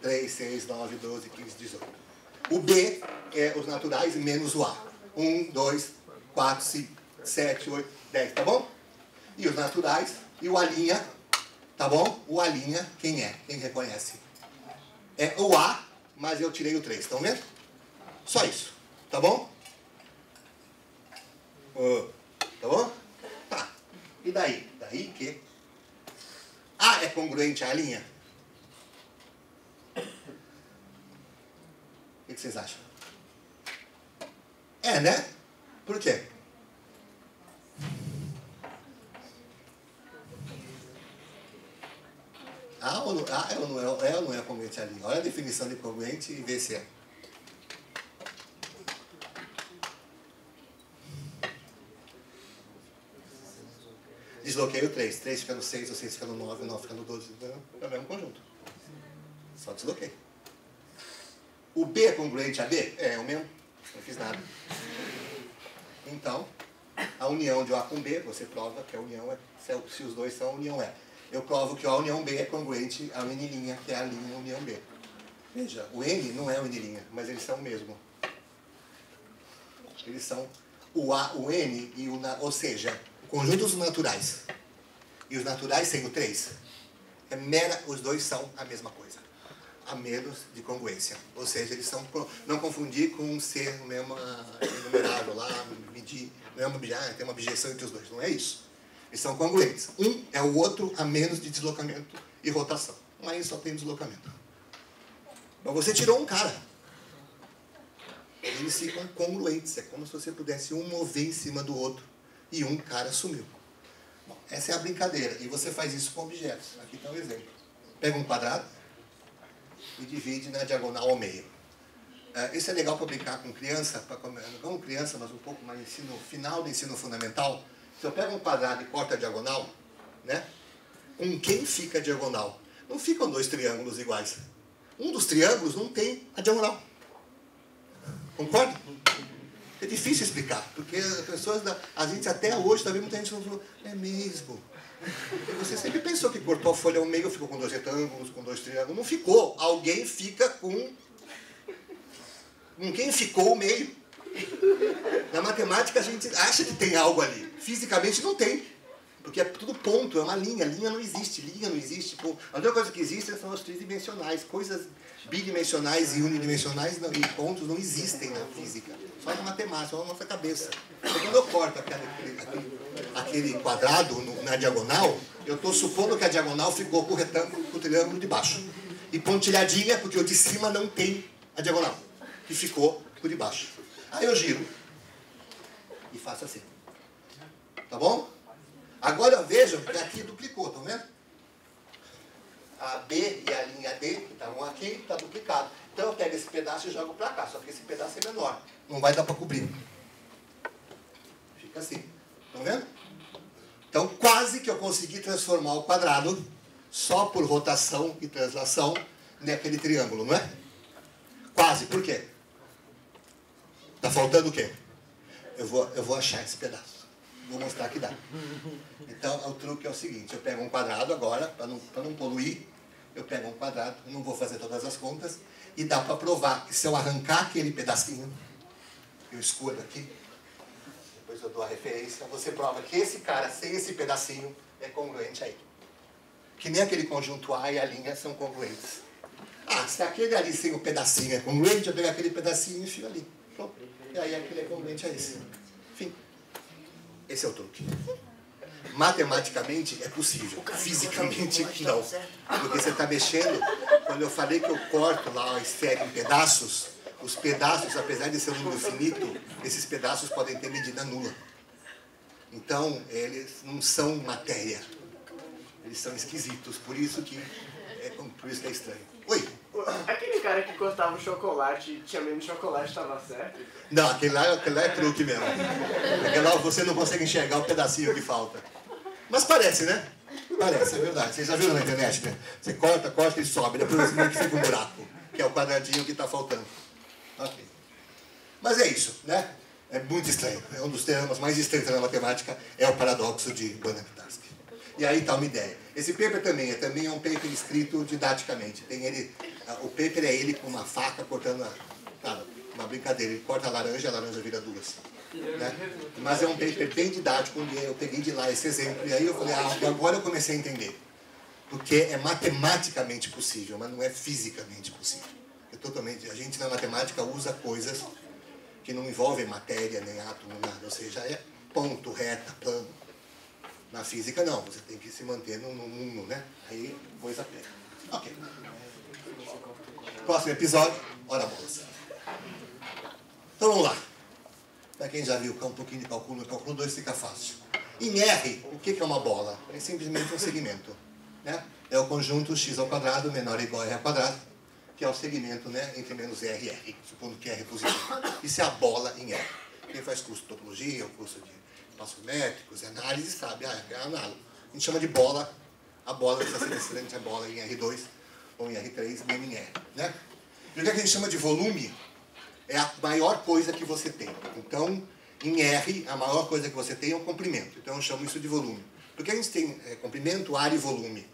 3, 6, 9, 12, 15, 18. O B é os naturais menos o A. 1, 2, 4, 5, 7, 8, 10. Tá bom? E os naturais. E o A'. Tá bom? O A', quem é? Quem reconhece? É o A, mas eu tirei o 3. Estão vendo? Só isso. Tá bom? Tá bom? Tá. E daí? Daí que A é congruente à linha? O que vocês acham? É, né? Por quê? A ou não é congruente à linha? Olha a definição de congruente e vê se é. Desloquei o 3. 3 fica no 6, o 6 fica no 9, o 9 fica no 12. É o mesmo conjunto. Só desloquei. O B é congruente a B? É o mesmo. Não fiz nada. Então, a união de A com B, você prova que a união é, se os dois são, a união é. Eu provo que a união B é congruente ao N', que é a linha união B. Veja, o N não é o N', mas eles são o mesmo. Eles são o A, o N e o... Ou seja, conjuntos naturais. E os naturais sem o 3. É mera, os dois são a mesma coisa. A menos de congruência. Ou seja, eles são... Não confundir com ser o mesmo numerável lá, medir... Não é uma, tem uma objeção entre os dois. Não é isso. Eles são congruentes. Um é o outro a menos de deslocamento e rotação. Mas só tem deslocamento. Mas você tirou um cara. Eles ficam congruentes. É como se você pudesse um mover em cima do outro. E um cara sumiu. Bom, essa é a brincadeira. E você faz isso com objetos. Aqui está um exemplo. Pega um quadrado e divide na diagonal ao meio. Isso é legal para brincar com criança, não criança, mas um pouco mais final do ensino fundamental. Se eu pego um quadrado e corto a diagonal, né? Com quem fica a diagonal? Não ficam dois triângulos iguais. Um dos triângulos não tem a diagonal. Concorda? É difícil explicar, porque as pessoas, a gente até hoje, está vendo muita gente falando, é mesmo. E você sempre pensou que cortou a folha ao meio, ficou com dois retângulos, com dois triângulos. Não ficou. Alguém fica com quem ficou o meio. Na matemática a gente acha que tem algo ali. Fisicamente não tem. Porque é tudo ponto, é uma linha. Linha não existe. A única coisa que existe são as tridimensionais. Coisas bidimensionais e unidimensionais e pontos não existem na física. Só na matemática, só na nossa cabeça. Então quando eu corto aquele quadrado na diagonal, eu estou supondo que a diagonal ficou com o retângulo, com o triângulo de baixo. E pontilhadinha, porque o de cima não tem a diagonal. Que ficou por debaixo. Aí eu giro. E faço assim. Tá bom? Agora vejam que aqui duplicou, estão vendo? A B e a linha D, que estavam aqui, está duplicado. Então eu pego esse pedaço e jogo para cá, só que esse pedaço é menor. Não vai dar para cobrir. Fica assim. Estão vendo? Então quase que eu consegui transformar o quadrado, só por rotação e translação, naquele triângulo, não é? Quase. Por quê? Está faltando o quê? Eu vou achar esse pedaço. Vou mostrar que dá. Então, o truque é o seguinte. Eu pego um quadrado agora, para não poluir. Eu pego um quadrado, não vou fazer todas as contas. E dá para provar que se eu arrancar aquele pedacinho, eu escolho aqui, depois eu dou a referência, você prova que esse cara, sem esse pedacinho, é congruente aí. Que nem aquele conjunto A e a linha são congruentes. Ah, se aquele ali sem o pedacinho é congruente, eu pego aquele pedacinho e enfio ali. Pronto. E aí aquele é congruente a esse. Enfim. Esse é o truque. Matematicamente é possível. Fisicamente não. Porque você está mexendo. Quando eu falei que eu corto lá a esfera em pedaços, os pedaços, apesar de ser um número finito, esses pedaços podem ter medida nula. Então, eles não são matéria. Eles são esquisitos. Por isso que é estranho. Oi?
Aquele cara que cortava o chocolate e tinha menos chocolate estava certo?
Não, aquele lá é truque mesmo. Aquele lá você não consegue enxergar o pedacinho que falta. Mas parece, né? Parece, é verdade. Vocês já viram na internet, né? Você corta e sobe. Depois você que fica um buraco, que é o quadradinho que está faltando. Ok. Mas é isso, né? É muito estranho. É um dos temas mais estranhos da matemática, é o paradoxo de Banach-Tarski. E aí está uma ideia. Esse paper também é um paper escrito didaticamente. O paper é ele com uma faca cortando uma brincadeira. Ele corta a laranja vira duas. Né? Mas é um paper bem didático, onde eu peguei de lá esse exemplo. E aí eu falei, agora eu comecei a entender. Porque é matematicamente possível, mas não é fisicamente possível. A gente na matemática usa coisas que não envolvem matéria, nem átomo, nada. Ou seja, é ponto, reta, plano. Na física não, você tem que se manter no mundo, né? Aí, coisa pega. Ok. Próximo episódio, ora bolas. Então vamos lá. Para quem já viu um pouquinho de cálculo 2 fica fácil. Em R, o que é uma bola? É simplesmente um segmento. Né? É o conjunto x ao quadrado menor ou igual a r ao quadrado, que é o segmento, né, entre menos r e r, supondo que r é positivo. Isso é a bola em R. Quem faz curso de topologia, ou curso de passos métricos, análise, sabe? É análogo. A gente chama de bola, a bola precisa ser descendente, a bola em R2 ou em R3, mesmo em R, né? E o que a gente chama de volume é a maior coisa que você tem. Então, em R, a maior coisa que você tem é o comprimento. Então, eu chamo isso de volume. Porque a gente tem comprimento, área e volume.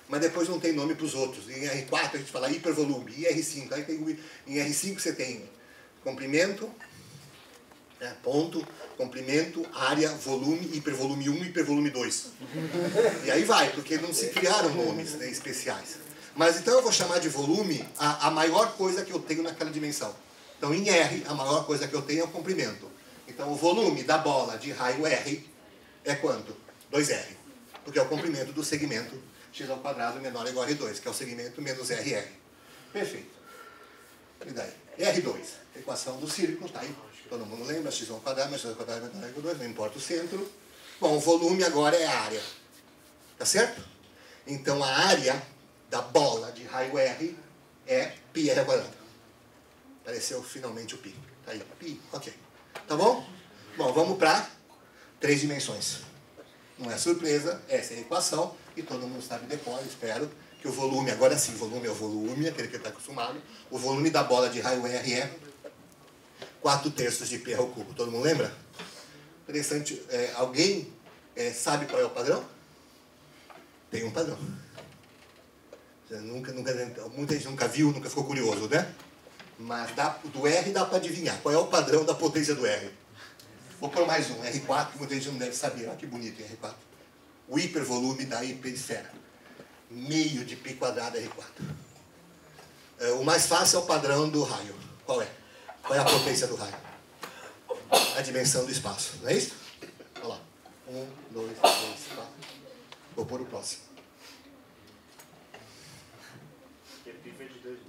Mas depois não tem nome para os outros. Em R4 a gente fala hipervolume. Em R5, aí tem, em R5 você tem comprimento, ponto, comprimento, área, volume, hipervolume 1, hipervolume 2. E aí vai, porque não se criaram nomes, né, especiais. Mas então eu vou chamar de volume a maior coisa que eu tenho naquela dimensão. Então em R, a maior coisa que eu tenho é o comprimento. Então o volume da bola de raio R é quanto? 2R. Porque é o comprimento do segmento x² menor ou igual a R2, que é o segmento menos RR. Perfeito. E daí? R2, equação do círculo, tá aí. Todo mundo lembra, x² mais x² menor ou igual a R2, não importa o centro. Bom, o volume agora é a área. Tá certo? Então a área da bola de raio R é πr². Apareceu finalmente o π. Tá aí, π, ok. Tá bom? Bom, vamos para 3 dimensões. Não é surpresa, essa é a equação, e todo mundo sabe depois, espero, que o volume, agora sim, volume é o volume, aquele que está acostumado, o volume da bola de raio R é 4/3 de πr ao cubo. Todo mundo lembra? Interessante, alguém sabe qual é o padrão? Tem um padrão. Muita gente nunca viu, nunca ficou curioso, né? Mas do R dá para adivinhar. Qual é o padrão da potência do R? Vou pôr mais um, R4, que muita gente não deve saber. Olha que bonito, R4. O hipervolume da hiperesfera. Meio de π² R4. O mais fácil é o padrão do raio. Qual é? Qual é a potência do raio? A dimensão do espaço, não é isso? Olha lá. 1, 2, 3, 4. Vou pôr o próximo.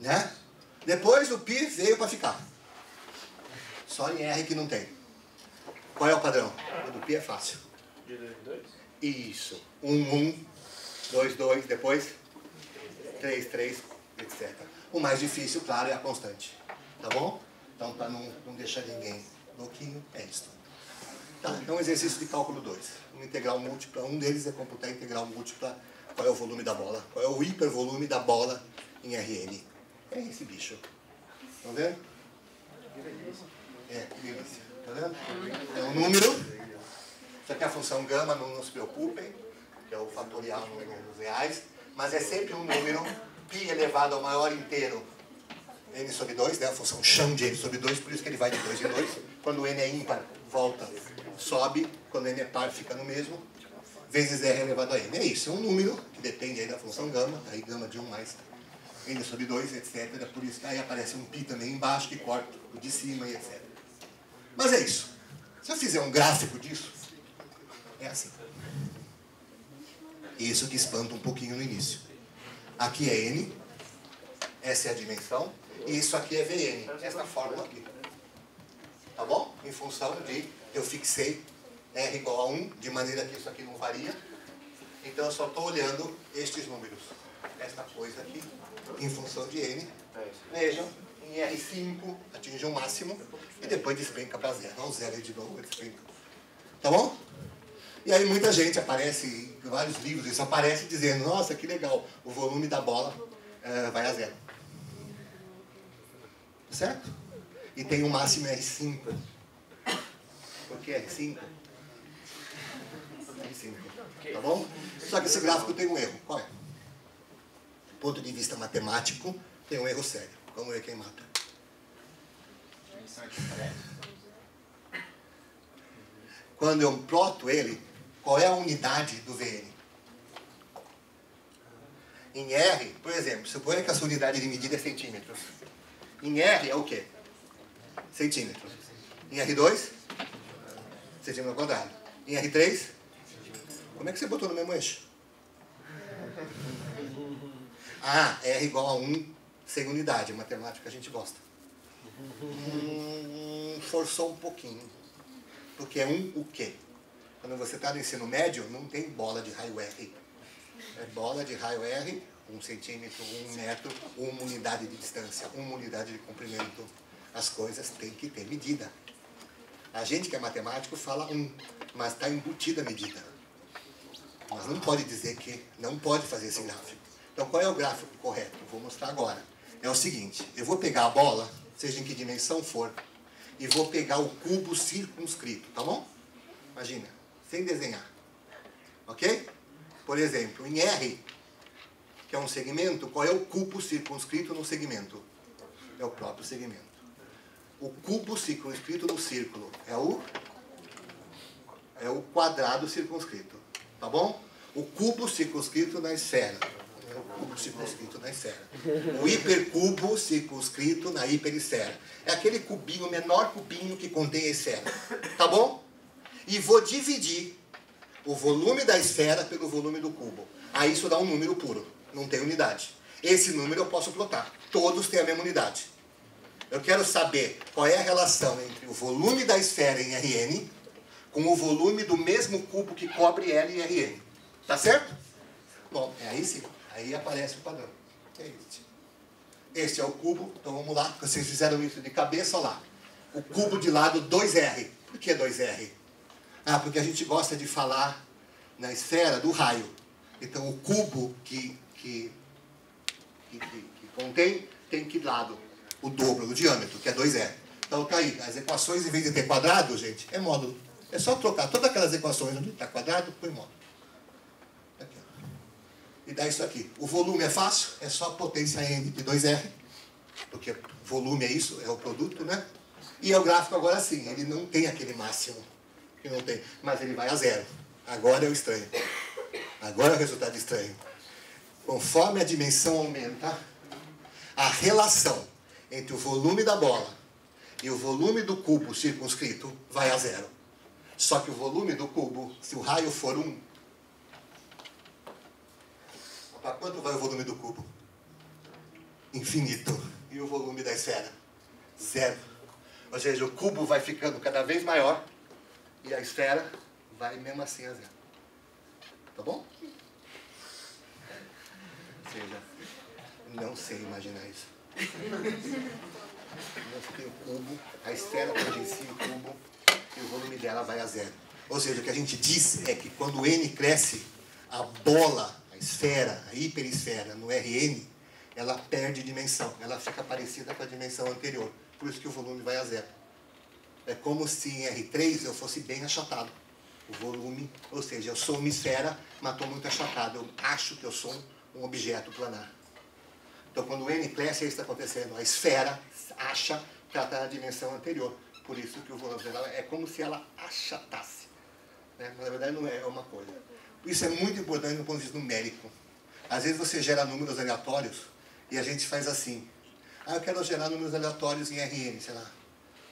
Né? Depois o π veio para ficar. Só em R que não tem. Qual é o padrão? O do π é fácil.
De 2?
Isso. 1, 2, 2, depois 3, 3, etc. O mais difícil, claro, é a constante. Tá bom? Então, para não deixar ninguém louquinho, é isso. Tá? Então, exercício de cálculo 2. Uma integral múltipla. Um deles é computar a integral múltipla. Qual é o volume da bola? Qual é o hipervolume da bola em Rn? É esse bicho. Estão vendo? É, delícia. Tá vendo? É um número. Isso aqui é a função gama, não se preocupem, que é o fatorial nos reais, mas é sempre um número π elevado ao maior inteiro n sobre 2, né? A função chama de n sobre 2, por isso que ele vai de 2 em 2. Quando n é ímpar, volta, sobe. Quando n é par, fica no mesmo. Vezes r elevado a n. É isso, é um número que depende aí da função gama, aí gama de 1 mais n sobre 2, etc. Por isso que aí aparece um π também embaixo, que corta o de cima e etc. Mas é isso. Se eu fizer um gráfico disso, é assim. Isso que espanta um pouquinho no início. Aqui é n, essa é a dimensão, e isso aqui é Vn, essa fórmula aqui. Tá bom? Em função de, eu fixei R igual a 1, de maneira que isso aqui não varia. Então eu só estou olhando estes números. Esta coisa aqui, em função de n. Vejam, em R5 atinge um máximo, e depois despenca para zero. Não zero de novo, despenca. Tá bom? E aí muita gente aparece, em vários livros, isso aparece dizendo, nossa, que legal, o volume da bola vai a zero. Certo? E tem um máximo R5. Por que R5? R5. Tá bom? Só que esse gráfico tem um erro. Qual é? Do ponto de vista matemático, tem um erro sério. Vamos ver quem mata. Quando eu ploto ele, qual é a unidade do Vn? Em R, por exemplo, suponha que a sua unidade de medida é centímetros. Em R é o quê? Centímetros. Em R2, centímetro ao quadrado. Em R3, como é que você botou no mesmo eixo? Ah, R igual a 1 sem unidade. Matemática a gente gosta. Forçou um pouquinho. Porque é o quê? Quando você está no ensino médio, não tem bola de raio R. É bola de raio R, 1 centímetro, 1 metro, 1 unidade de distância, 1 unidade de comprimento. As coisas têm que ter medida. A gente que é matemático fala 1, mas está embutida a medida. Mas não pode dizer que não pode fazer esse gráfico. Então, qual é o gráfico correto? Eu vou mostrar agora. É o seguinte, eu vou pegar a bola, seja em que dimensão for, e vou pegar o cubo circunscrito, tá bom? Imagina, sem desenhar. Ok? Por exemplo, em R, que é um segmento, qual é o cubo circunscrito no segmento? É o próprio segmento. O cubo circunscrito no círculo é o quadrado circunscrito, tá bom? O cubo circunscrito na esfera é o cubo circunscrito na esfera. O hipercubo circunscrito na hiperesfera. É aquele cubinho, o menor cubinho que contém a esfera, tá bom? E vou dividir o volume da esfera pelo volume do cubo. Aí isso dá um número puro, não tem unidade. Esse número eu posso plotar, todos têm a mesma unidade. Eu quero saber qual é a relação entre o volume da esfera em Rn com o volume do mesmo cubo que cobre L em Rn. Tá certo? Bom, aí sim, aí aparece o padrão. É este. Este é o cubo, então vamos lá. Vocês fizeram isso de cabeça, olha lá. O cubo de lado 2R. Por que 2R? Ah, porque a gente gosta de falar na esfera do raio. Então o cubo que contém tem que lado? O dobro do diâmetro, que é 2R. Então tá aí, as equações, em vez de ter quadrado, gente, é módulo. É só trocar todas aquelas equações onde está quadrado, põe módulo. Aqui, ó. E dá isso aqui. O volume é fácil, é só a potência N de 2R, porque volume é isso, é o produto, né? E é o gráfico agora sim, ele não tem aquele máximo, que não tem, mas ele vai a zero. Agora é o estranho. Agora é o resultado estranho. Conforme a dimensão aumenta, a relação entre o volume da bola e o volume do cubo circunscrito vai a zero. Só que o volume do cubo, se o raio for 1, para quanto vai o volume do cubo? Infinito. E o volume da esfera? Zero. Ou seja, o cubo vai ficando cada vez maior e a esfera vai mesmo assim a zero. Tá bom? Ou seja, não sei imaginar isso. Nós temos o cubo, a esfera tangencia o cubo e o volume dela vai a zero. Ou seja, o que a gente diz é que quando o N cresce, a bola, a esfera, a hiperesfera no Rn, ela perde dimensão, ela fica parecida com a dimensão anterior. Por isso que o volume vai a zero. É como se em R3 eu fosse bem achatado. O volume, ou seja, eu sou uma esfera, mas estou muito achatado. Eu acho que eu sou um objeto planar. Então, quando o N cresce, é isso que está acontecendo. A esfera acha que ela está na dimensão anterior. Por isso que o volume dela é como se ela achatasse. Né? Mas, na verdade, não é uma coisa. Isso é muito importante no ponto de vista numérico. Às vezes você gera números aleatórios e a gente faz assim. Ah, eu quero gerar números aleatórios em Rn, sei lá.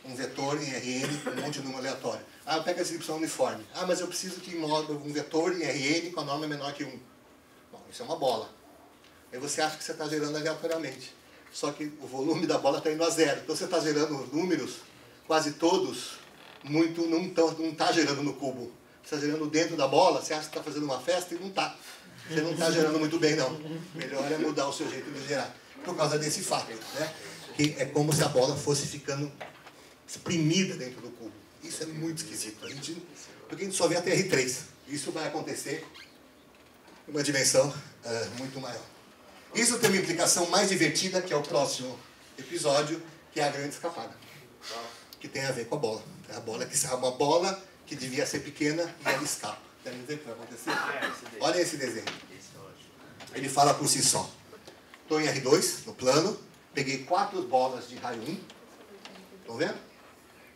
Um vetor em Rn com um monte de número aleatório. Ah, eu pego essa Y uniforme. Ah, mas eu preciso que um vetor em Rn com a norma menor que 1. Bom, isso é uma bola. Aí você acha que você está gerando aleatoriamente. Só que o volume da bola está indo a zero. Então você está gerando números, quase todos, não está gerando no cubo. Você está gerando dentro da bola, você acha que está fazendo uma festa e não está. Você não está gerando muito bem, não. Melhor é mudar o seu jeito de gerar. Por causa desse fato, né? Que é como se a bola fosse ficando exprimida dentro do cubo. Isso é muito esquisito. Porque a gente só vê até R3. Isso vai acontecer em uma dimensão muito maior. Isso tem uma implicação mais divertida, que é o próximo episódio, que é a grande escapada. Que tem a ver com a bola. É uma bola que devia ser pequena e ela escapa. Querem ver o que vai acontecer? Olha esse desenho. Ele fala por si só. Estou em R2, no plano. Peguei 4 bolas de raio 1. Estão vendo?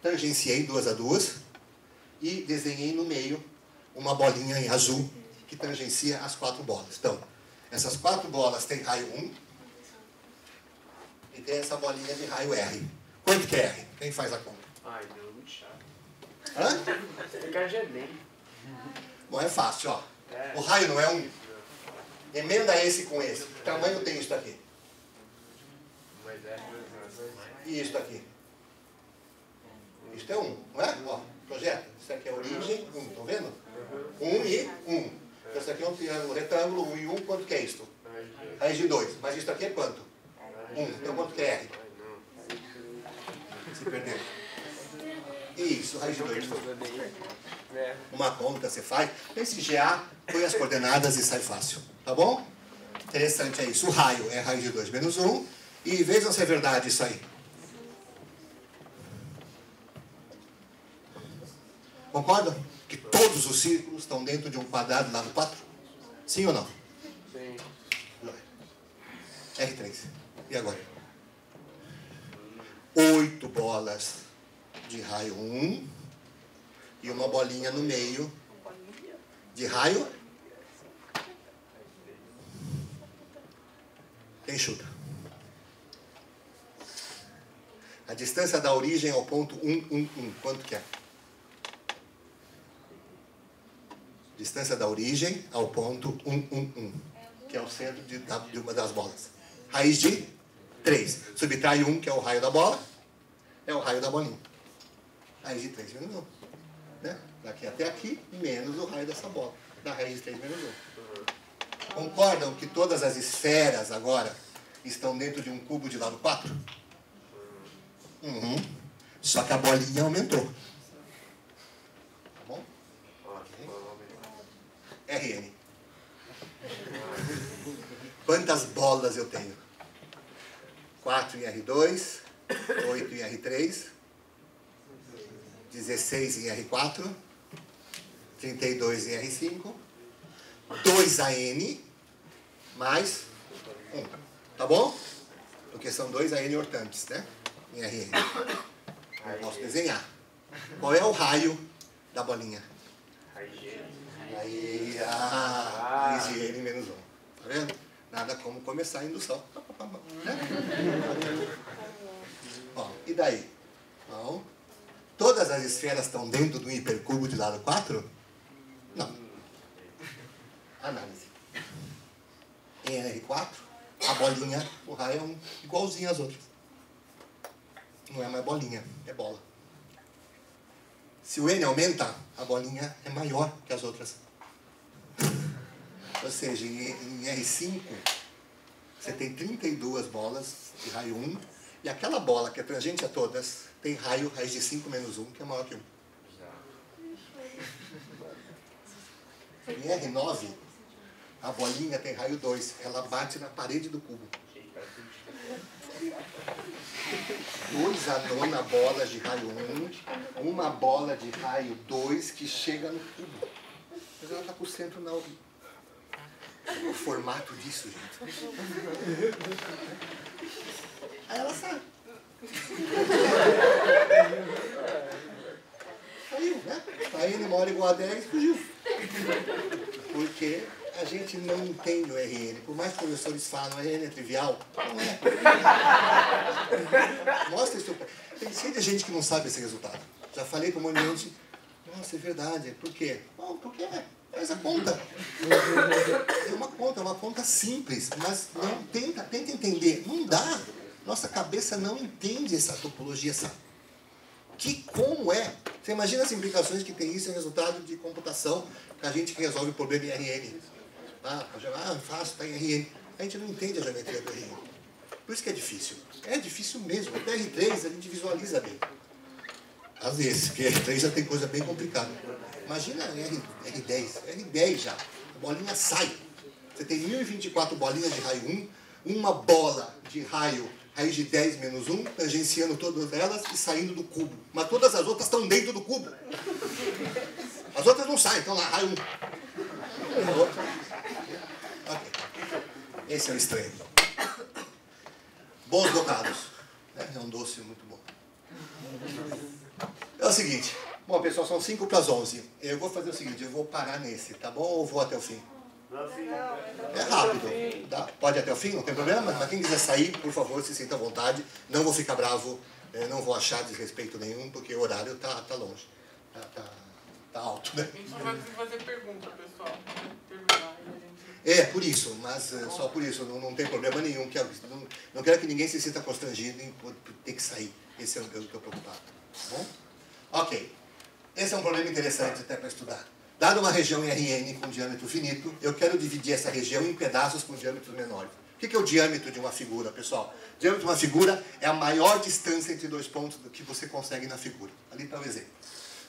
Tangenciei 2 a 2. E desenhei no meio uma bolinha em azul que tangencia as 4 bolas. Então, essas 4 bolas têm raio 1 e tem essa bolinha de raio R. Quanto que é R? Quem faz a conta?
Ai, deu muito chato.
Hã?
Fica gelém.
Bom, é fácil, ó. O raio não é 1? Emenda esse com esse. Que tamanho tem isso aqui? E isso aqui? Isso é 1, não é? Ó, projeta. Isso aqui é a origem, 1, estão vendo? 1 e 1. Então, isso aqui é um triângulo retângulo, 1 e 1, quanto que é isto? Raiz de 2. Mas isso aqui é quanto? 1. Então, quanto que é R? Se perdeu. Isso, raiz de 2 menos 1. Uma conta você faz. Esse GA, põe as coordenadas e sai fácil. Tá bom? Interessante é isso. O raio é raiz de 2 menos 1. E vejam se é verdade isso aí. Concordam? Que todos os círculos estão dentro de um quadrado lá no 4? Sim ou não?
Sim.
R3. E agora? 8 bolas de raio 1 e uma bolinha no meio de raio. Quem chuta? A distância da origem ao ponto 1, 1, 1. Quanto que é? Distância da origem ao ponto 1, 1, 1. Que é o centro de uma das bolas. Raiz de 3. Subtrai 1, que é o raio da bola. É o raio da bolinha. Raiz de 3 menos 1. Né? Daqui até aqui, menos o raio dessa bola. Da raiz de 3 menos 1. Concordam que todas as esferas agora estão dentro de um cubo de lado 4? Uhum. Só que a bolinha aumentou. Tá bom? RN. Quantas bolas eu tenho? 4 em R2, 8 em R3, 16 em R4, 32 em R5, 2 AN, mais 1. Tá bom? Porque são 2 AN hortantes, né? Em RN. Eu posso desenhar. Qual é o raio da bolinha? Aí, raiz de N menos 1. Tá vendo? Nada como começar a indução. Né? Bom, e daí? Bom, todas as esferas estão dentro do hipercubo de lado 4? Não. Análise. Em R4, a bolinha, o raio é igualzinho às outras. Não é mais bolinha, é bola. Se o N aumenta, a bolinha é maior que as outras. Ou seja, em R5, você tem 32 bolas de raio 1, e aquela bola que é tangente a todas, tem raio, raiz de 5 menos 1, que é maior que 1. Em R9, a bolinha tem raio 2, ela bate na parede do cubo. 2 a nona bolas de raio 1, uma bola de raio 2 que chega no cubo. Mas ela está com o centro na órbita. Olha o formato disso, gente. Aí ela sai. Saiu, né? A N maior igual a 10, fugiu. Porque a gente não entende o RN. Por mais que os professores falam, RN é trivial, não é. Mostra isso. Tem cheio de gente que não sabe esse resultado. Já falei para um monte de gente, nossa, é verdade. Por quê? Bom, porque faz a conta. É uma conta simples, mas não tenta entender. Não dá. Nossa cabeça não entende essa topologia, como é? Você imagina as implicações que tem isso em resultado de computação que a gente que resolve o problema em RN. Fácil, está em RN. A gente não entende a geometria do RN. Por isso que é difícil. É difícil mesmo. Até R3 a gente visualiza bem. Às vezes, porque R3 já tem coisa bem complicada. Imagina R10. R10 já. A bolinha sai. Você tem 1024 bolinhas de raio 1, uma bola de raio raiz de 10 menos 1, tangenciando todas elas e saindo do cubo. Mas todas as outras estão dentro do cubo. As outras não saem, estão lá, raio 1. Ok. Esse é o estranho. Bons bocados. É um doce muito bom. É o seguinte. Bom, pessoal, são 5 para as 11. Eu vou fazer o seguinte, eu vou parar nesse, tá bom? Ou vou até o fim? É rápido. Tá? Pode ir até o fim, não tem problema. Mas quem quiser sair, por favor, se sinta à vontade. Não vou ficar bravo, não vou achar desrespeito nenhum, porque o horário tá longe. Tá alto, né?
A gente vai fazer pergunta, pessoal. Terminar e a gente...
É, por isso, mas só por isso, não tem problema nenhum. Não quero que ninguém se sinta constrangido em ter que sair. Esse é o que eu estou preocupado. Tá bom? Ok. Esse é um problema interessante até para estudar. Dada uma região em Rn com diâmetro finito, eu quero dividir essa região em pedaços com diâmetros menores. O que é o diâmetro de uma figura, pessoal? O diâmetro de uma figura é a maior distância entre dois pontos que você consegue na figura. Ali está o exemplo.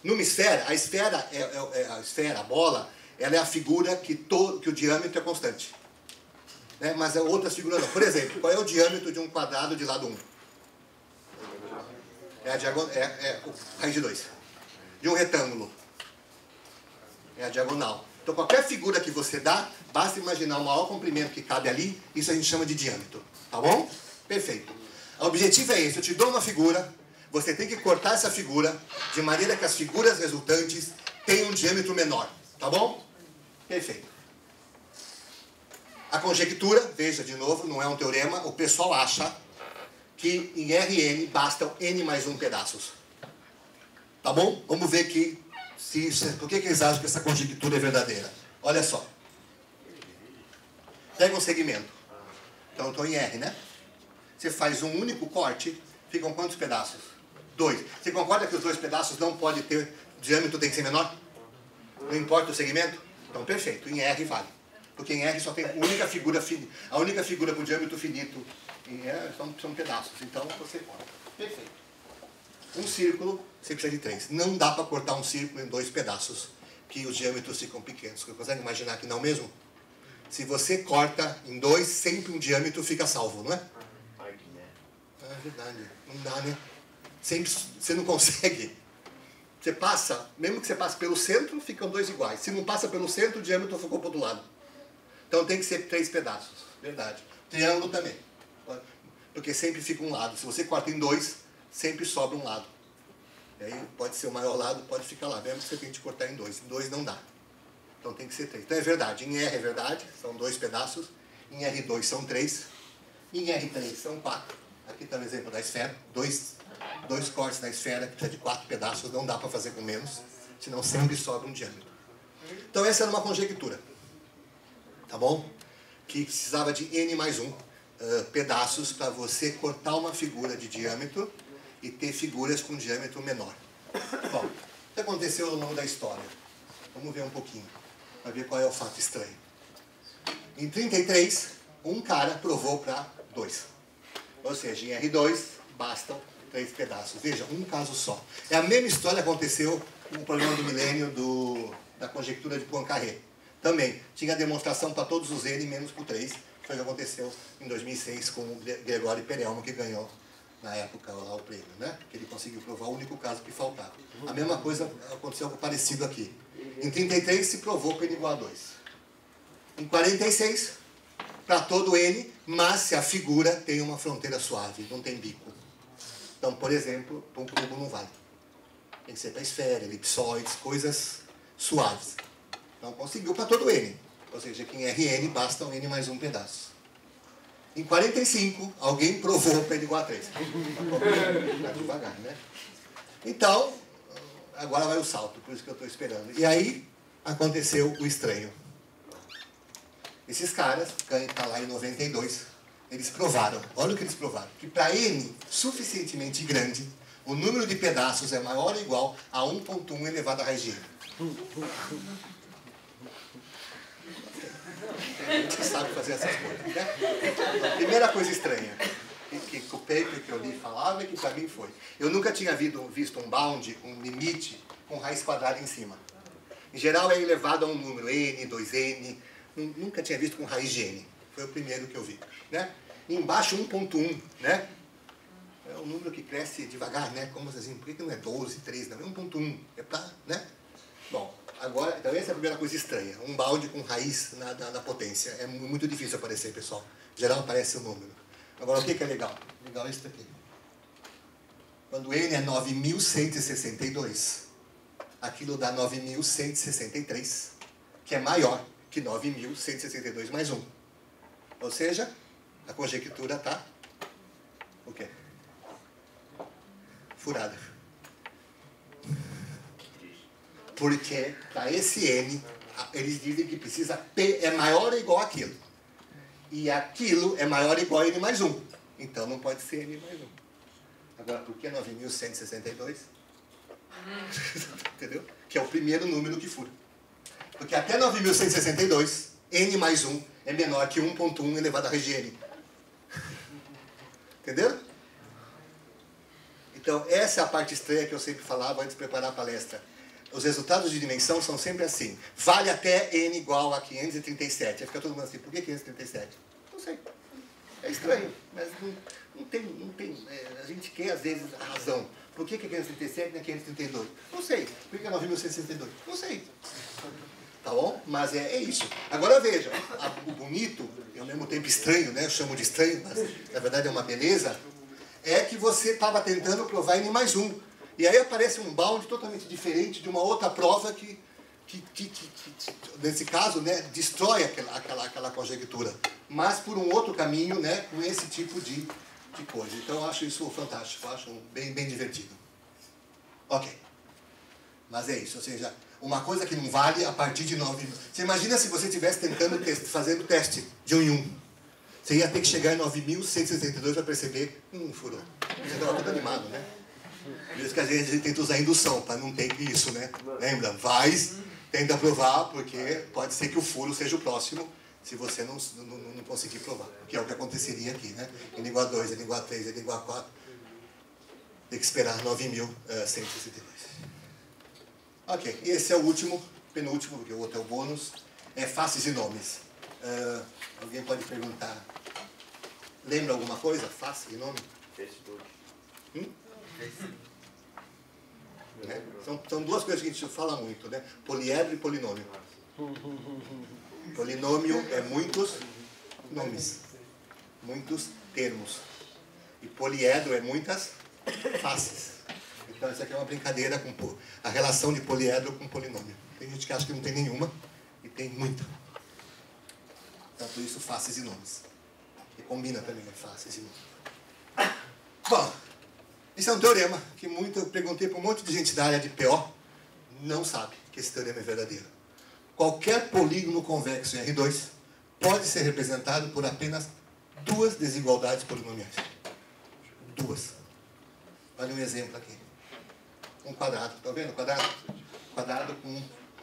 Numa esfera, a bola, ela é a figura que o diâmetro é constante. Né? Mas outras figuras não. Por exemplo, qual é o diâmetro de um quadrado de lado 1? É a raiz de 2. De um retângulo. É a diagonal. Então, qualquer figura que você dá, basta imaginar o maior comprimento que cabe ali, isso a gente chama de diâmetro. Tá bom? Perfeito. O objetivo é esse. Eu te dou uma figura, você tem que cortar essa figura de maneira que as figuras resultantes tenham um diâmetro menor. Tá bom? Perfeito. A conjectura, veja de novo, não é um teorema, o pessoal acha que em Rn bastam n mais 1 pedaços. Tá bom? Vamos ver aqui por que eles acham que essa conjectura é verdadeira. Olha só. Pega um segmento. Então eu estou em R, né? Você faz um único corte, ficam quantos pedaços? 2. Você concorda que os 2 pedaços não podem ter, o diâmetro tem que ser menor? Não importa o segmento? Então perfeito, em R vale. Porque em R só tem a única figura com diâmetro finito em R são pedaços. Então você corta. Perfeito. Um círculo, você precisa de 3. Não dá para cortar um círculo em 2 pedaços, que os diâmetros ficam pequenos. Você consegue imaginar que não mesmo? Se você corta em 2, sempre um diâmetro fica salvo, não é? É verdade. Não dá, né? Sempre, você não consegue. Você passa, mesmo que você passe pelo centro, ficam 2 iguais. Se não passa pelo centro, o diâmetro ficou para o outro lado. Então tem que ser 3 pedaços. Verdade. Triângulo também. Porque sempre fica um lado. Se você corta em 2, sempre sobra um lado. E aí pode ser o maior lado, pode ficar lá. Mesmo que você tente cortar em 2. Em 2 não dá. Então tem que ser 3. Então é verdade. Em R é verdade, são 2 pedaços. Em R2 são 3. Em R3 são 4. Aqui está o exemplo da esfera. 2 cortes na esfera, que precisa de 4 pedaços. Não dá para fazer com menos. Senão sempre sobra um diâmetro. Então essa era uma conjectura. Tá bom? Que precisava de n mais 1 pedaços para você cortar uma figura de diâmetro e ter figuras com diâmetro menor. Bom, o que aconteceu ao longo da história? Vamos ver um pouquinho, para ver qual é o fato estranho. Em 33, um cara provou para 2. Ou seja, em R2, bastam 3 pedaços. Veja, um caso só. É a mesma história que aconteceu com o problema do milênio da conjectura de Poincaré. Também tinha demonstração para todos os N menos para o 3, que foi o que aconteceu em 2006 com o Gregório Perelman, que ganhou na época lá o prêmio, né? Que ele conseguiu provar o único caso que faltava. A mesma coisa aconteceu parecido aqui. Em 33 se provou que N igual a 2. Em 46, para todo N, mas se a figura tem uma fronteira suave, não tem bico. Então, por exemplo, para um cubo não vale. Tem que ser para esfera, elipsóides, coisas suaves. Então conseguiu para todo N. Ou seja, que em Rn basta um N mais 1 pedaço. Em 45, alguém provou para N igual a 3. Vai devagar, né? Então, agora vai o salto, por isso que eu estou esperando. E aí, aconteceu o estranho. Esses caras, que está lá em 92, eles provaram, olha o que eles provaram, que para N suficientemente grande, o número de pedaços é maior ou igual a 1.1 elevado à raiz de N. Você sabe fazer essas coisas, né? A primeira coisa estranha que o paper que eu li falava e que para mim foi. Eu nunca tinha visto um bound, um limite, com raiz quadrada em cima. Em geral é elevado a um número, n, 2n, nunca tinha visto com raiz de n. Foi o primeiro que eu vi, né? E embaixo 1.1, né? É um número que cresce devagar, né? Como assim, por que não é 12, 13, não? É 1.1, é para, né? Bom, agora, então essa é a primeira coisa estranha. Um balde com raiz na potência. É muito difícil aparecer, pessoal. Em geral aparece o número. Agora, o que é legal? Legal é isso aqui. Quando n é 9.162, aquilo dá 9.163, que é maior que 9.162 mais 1. Ou seja, a conjectura está o quê? Furada. Porque para esse n, eles dizem que precisa P é maior ou igual àquilo. E aquilo é maior ou igual a n mais 1. Então não pode ser n mais 1. Agora, por que 9.162? Entendeu? Que é o primeiro número que fura. Porque até 9.162, n mais 1 é menor que 1.1 elevado a raiz de n. Entenderam? Então, essa é a parte estranha que eu sempre falava antes de preparar a palestra. Os resultados de dimensão são sempre assim. Vale até n igual a 537. Aí fica todo mundo assim, por que 537? Não sei. É estranho, mas não tem a gente quer, às vezes, a razão. Por que 537 não é 532? Não sei. Por que é 9.162? Não sei. Tá bom? Mas é isso. Agora veja, o bonito, e ao mesmo tempo estranho, né? Eu chamo de estranho, mas na verdade é uma beleza, é que você estava tentando provar n mais 1. E aí aparece um bound totalmente diferente de uma outra prova que nesse caso, né, destrói aquela conjectura. Mas por um outro caminho, né, com esse tipo de coisa. Então eu acho isso fantástico, eu acho bem divertido. Ok. Mas é isso, ou seja, uma coisa que não vale a partir de 9.000. Você imagina se você estivesse tentando fazendo o teste de 1 em 1. Você ia ter que chegar em 9.162 para perceber, furou. Você estava todo animado, né? Por isso que às vezes a gente tenta usar indução, para não ter isso, né? Lembra? Tenta provar, porque pode ser que o furo seja o próximo, se você não conseguir provar. Que é o que aconteceria aqui, né? N igual a 2, N igual a 3, N igual a 4. Tem que esperar 9.162. Ok, e esse é o último, penúltimo, porque o outro é o bônus. É faces e nomes. Alguém pode perguntar, lembra alguma coisa? Face e nome?
Facebook.
Né? São duas coisas que a gente fala muito, né? Poliedro e polinômio. Polinômio é muitos nomes, muitos termos. E poliedro é muitas faces. Então isso aqui é uma brincadeira com a relação de poliedro com polinômio. Tem gente que acha que não tem nenhuma e tem muita. Então por isso faces e nomes. E combina também, né? Faces e nomes. Bom, isso é um teorema que eu perguntei para um monte de gente da área de PO, não sabe que esse teorema é verdadeiro. Qualquer polígono convexo em R2 pode ser representado por apenas duas desigualdades polinomiais. Duas. Olha um exemplo aqui. Um quadrado. Estão vendo o quadrado? Quadrado com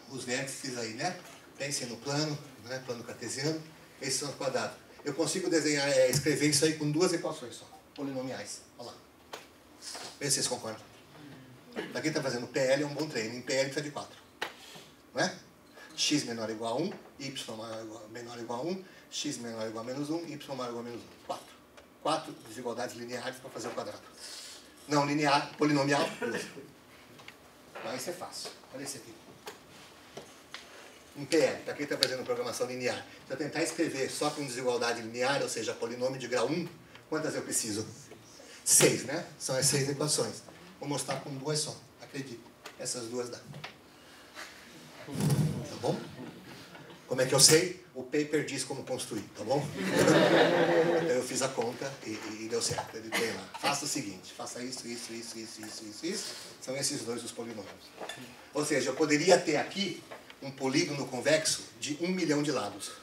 os vértices aí, né? Pensem no plano, né? Plano cartesiano. Esses são os quadrados. Eu consigo desenhar, escrever isso aí com duas equações só, polinomiais. Olha lá. Vê se vocês concordam. Para quem está fazendo PL é um bom treino. Em PL precisa de 4. Não é? X menor ou igual a 1, Y menor ou igual a 1, X menor ou igual a menos 1, Y maior ou igual a menos 1. 4. 4 desigualdades lineares para fazer o quadrado. Não linear, polinomial, 2. Então isso é fácil. Olha esse aqui. Em PL, para quem está fazendo programação linear, se eu tentar escrever só com desigualdade linear, ou seja, polinômio de grau 1, quantas eu preciso? 6, né? São as 6 equações. Vou mostrar com duas só. Acredito. Essas duas dá. Tá bom? Como é que eu sei? O paper diz como construir, tá bom? Então eu fiz a conta e deu certo. Ele tem lá. Faça o seguinte, faça isso. São esses dois os polinômios. Ou seja, eu poderia ter aqui um polígono convexo de 1 milhão de lados.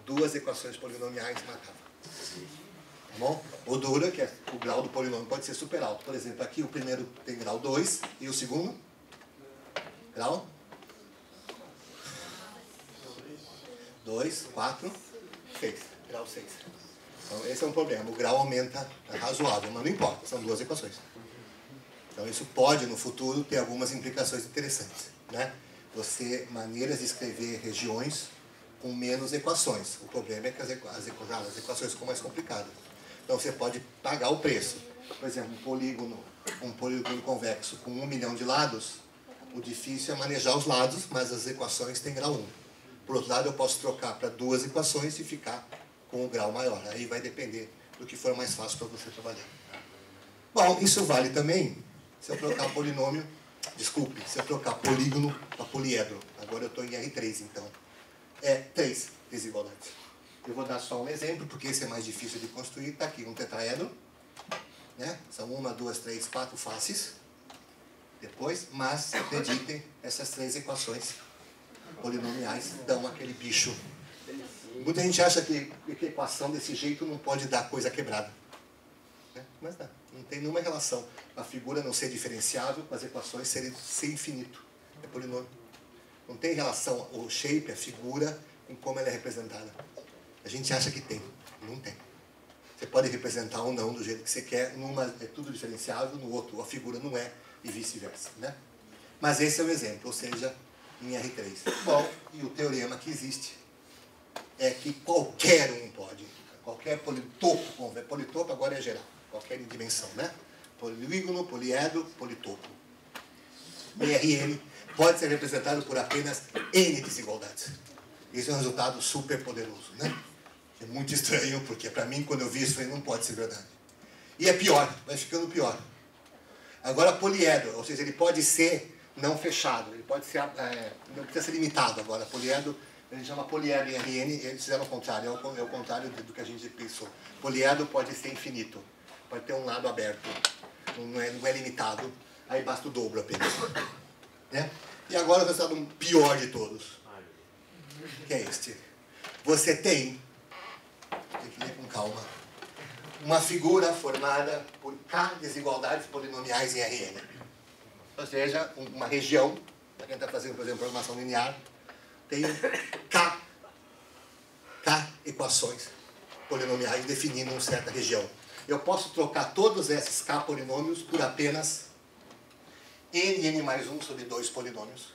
Duas equações polinomiais marcavam. Tá bom? O dura, que é o grau do polinômio, pode ser super alto. Por exemplo, aqui o primeiro tem grau 2 e o segundo grau 2, 4, 6. Grau 6. Então esse é um problema. O grau aumenta razoável, mas não importa, são duas equações. Então isso pode, no futuro, ter algumas implicações interessantes, né? Maneiras de escrever regiões com menos equações. O problema é que as equações ficam mais complicadas. Então você pode pagar o preço. Por exemplo, um polígono convexo com 1 milhão de lados, o difícil é manejar os lados, mas as equações têm grau 1. Por outro lado, eu posso trocar para duas equações e ficar com o grau maior. Aí vai depender do que for mais fácil para você trabalhar. Bom, isso vale também se eu trocar polinômio, se eu trocar polígono para poliedro. Agora eu estou em R3, então. É 3 desigualdades. Eu vou dar só um exemplo, porque esse é mais difícil de construir. Está aqui um tetraedro, né? São 1, 2, 3, 4 faces. Depois, mas, acreditem, essas 3 equações polinomiais dão aquele bicho. Muita gente acha que equação desse jeito não pode dar coisa quebrada. Né? Mas dá. Não tem nenhuma relação. A figura não ser diferenciável com as equações ser infinito. É polinômio. Não tem relação o shape, a figura, com como ela é representada. A gente acha que tem, não tem. Você pode representar ou não do jeito que você quer, numa é tudo diferenciável, no outro a figura não é, e vice-versa, né? Mas esse é o exemplo, ou seja, em R3. Bom, e o teorema que existe é que qualquer um pode, qualquer politopo, politopo agora é geral, qualquer dimensão, né? Polígono, poliedro, politopo. RN pode ser representado por apenas N desigualdades. Isso é um resultado super poderoso, né? É muito estranho, porque para mim, quando eu vi isso, não pode ser verdade. E é pior, vai ficando pior. Agora, poliedro, ou seja, ele pode ser não fechado, ele pode ser, não precisa ser limitado agora. Poliedro, ele chama poliedro em RN, eles fizeram o contrário, é o contrário do que a gente pensou. Poliedro pode ser infinito, pode ter um lado aberto, não é limitado, aí basta o dobro apenas. Né? E agora o resultado pior de todos, que é este. Você tem que ler com calma, uma figura formada por K desigualdades polinomiais em Rn. Ou seja, uma região, para quem está fazendo, por exemplo, programação linear, tem K equações polinomiais definindo uma certa região. Eu posso trocar todos esses K polinômios por apenas N mais 1 sobre 2 polinômios,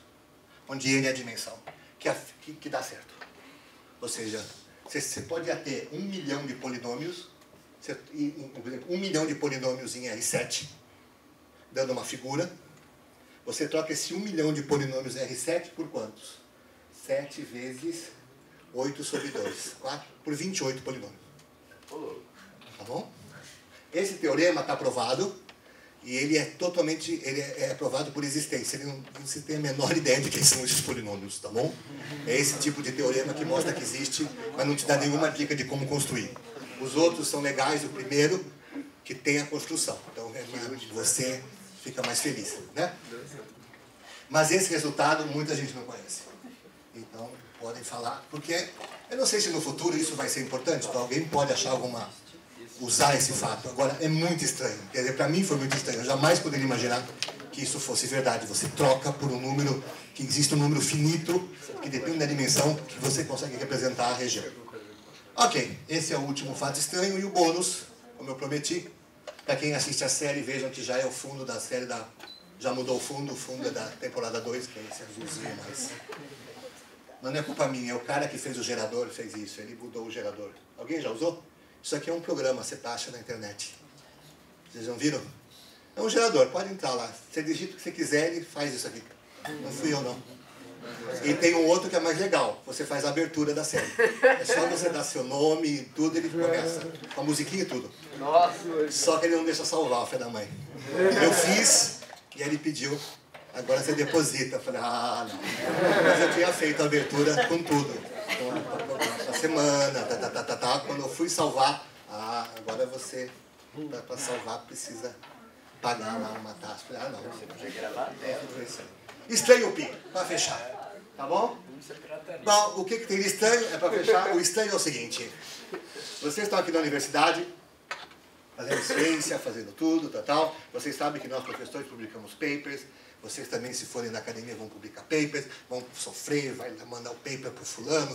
onde N é a dimensão, que dá certo. Ou seja, você pode ter 1 milhão de polinômios, por exemplo, 1 milhão de polinômios em R7, dando uma figura. Você troca esse 1 milhão de polinômios em R7 por quantos? 7 vezes 8 sobre 2. 4 por 28 polinômios. Tá bom? Esse teorema está provado e ele é totalmente provado por existência. Ele não se tem a menor ideia de quem são esses polinômios, tá bom? É esse tipo de teorema que mostra que existe, mas não te dá nenhuma dica de como construir. Os outros são legais, o primeiro que tem a construção. Então você fica mais feliz, né? Mas esse resultado muita gente não conhece. Então podem falar, porque eu não sei se no futuro isso vai ser importante, então alguém pode achar usar esse fato. Agora, é muito estranho. Quer dizer, para mim foi muito estranho. Eu jamais poderia imaginar que isso fosse verdade. Você troca por um número, que existe um número finito, que depende da dimensão que você consegue representar a região. Ok, esse é o último fato estranho. E o bônus, como eu prometi, para quem assiste a série, vejam que já é o fundo da série já mudou o fundo é da temporada 2, que é esse azulzinho mais. Mas não é culpa minha, é o cara que fez o gerador, fez isso, ele mudou o gerador. Alguém já usou? Isso aqui é um programa, você baixa na internet. Vocês não viram? É um gerador, pode entrar lá. Você digita o que você quiser, ele faz isso aqui. Não fui eu, não. E tem um outro que é mais legal. Você faz a abertura da série. É só você dar seu nome e tudo, ele começa. Com a musiquinha e tudo. Só que ele não deixa salvar, o filho da mãe. Eu fiz, e aí ele pediu. Agora você deposita. Eu falei, não. Mas eu tinha feito a abertura com tudo. A semana, quando eu fui salvar, agora você, para salvar, precisa pagar lá uma taxa. Falei, não, você podia gravar. Estranho o pi, para fechar, tá bom? Bom, o que tem de estranho é para fechar. O estranho é o seguinte: vocês estão aqui na universidade, fazendo ciência, fazendo tudo, tal. Vocês sabem que nós, professores, publicamos papers. Vocês também, se forem na academia, vão publicar papers, vão sofrer, vai mandar o paper para o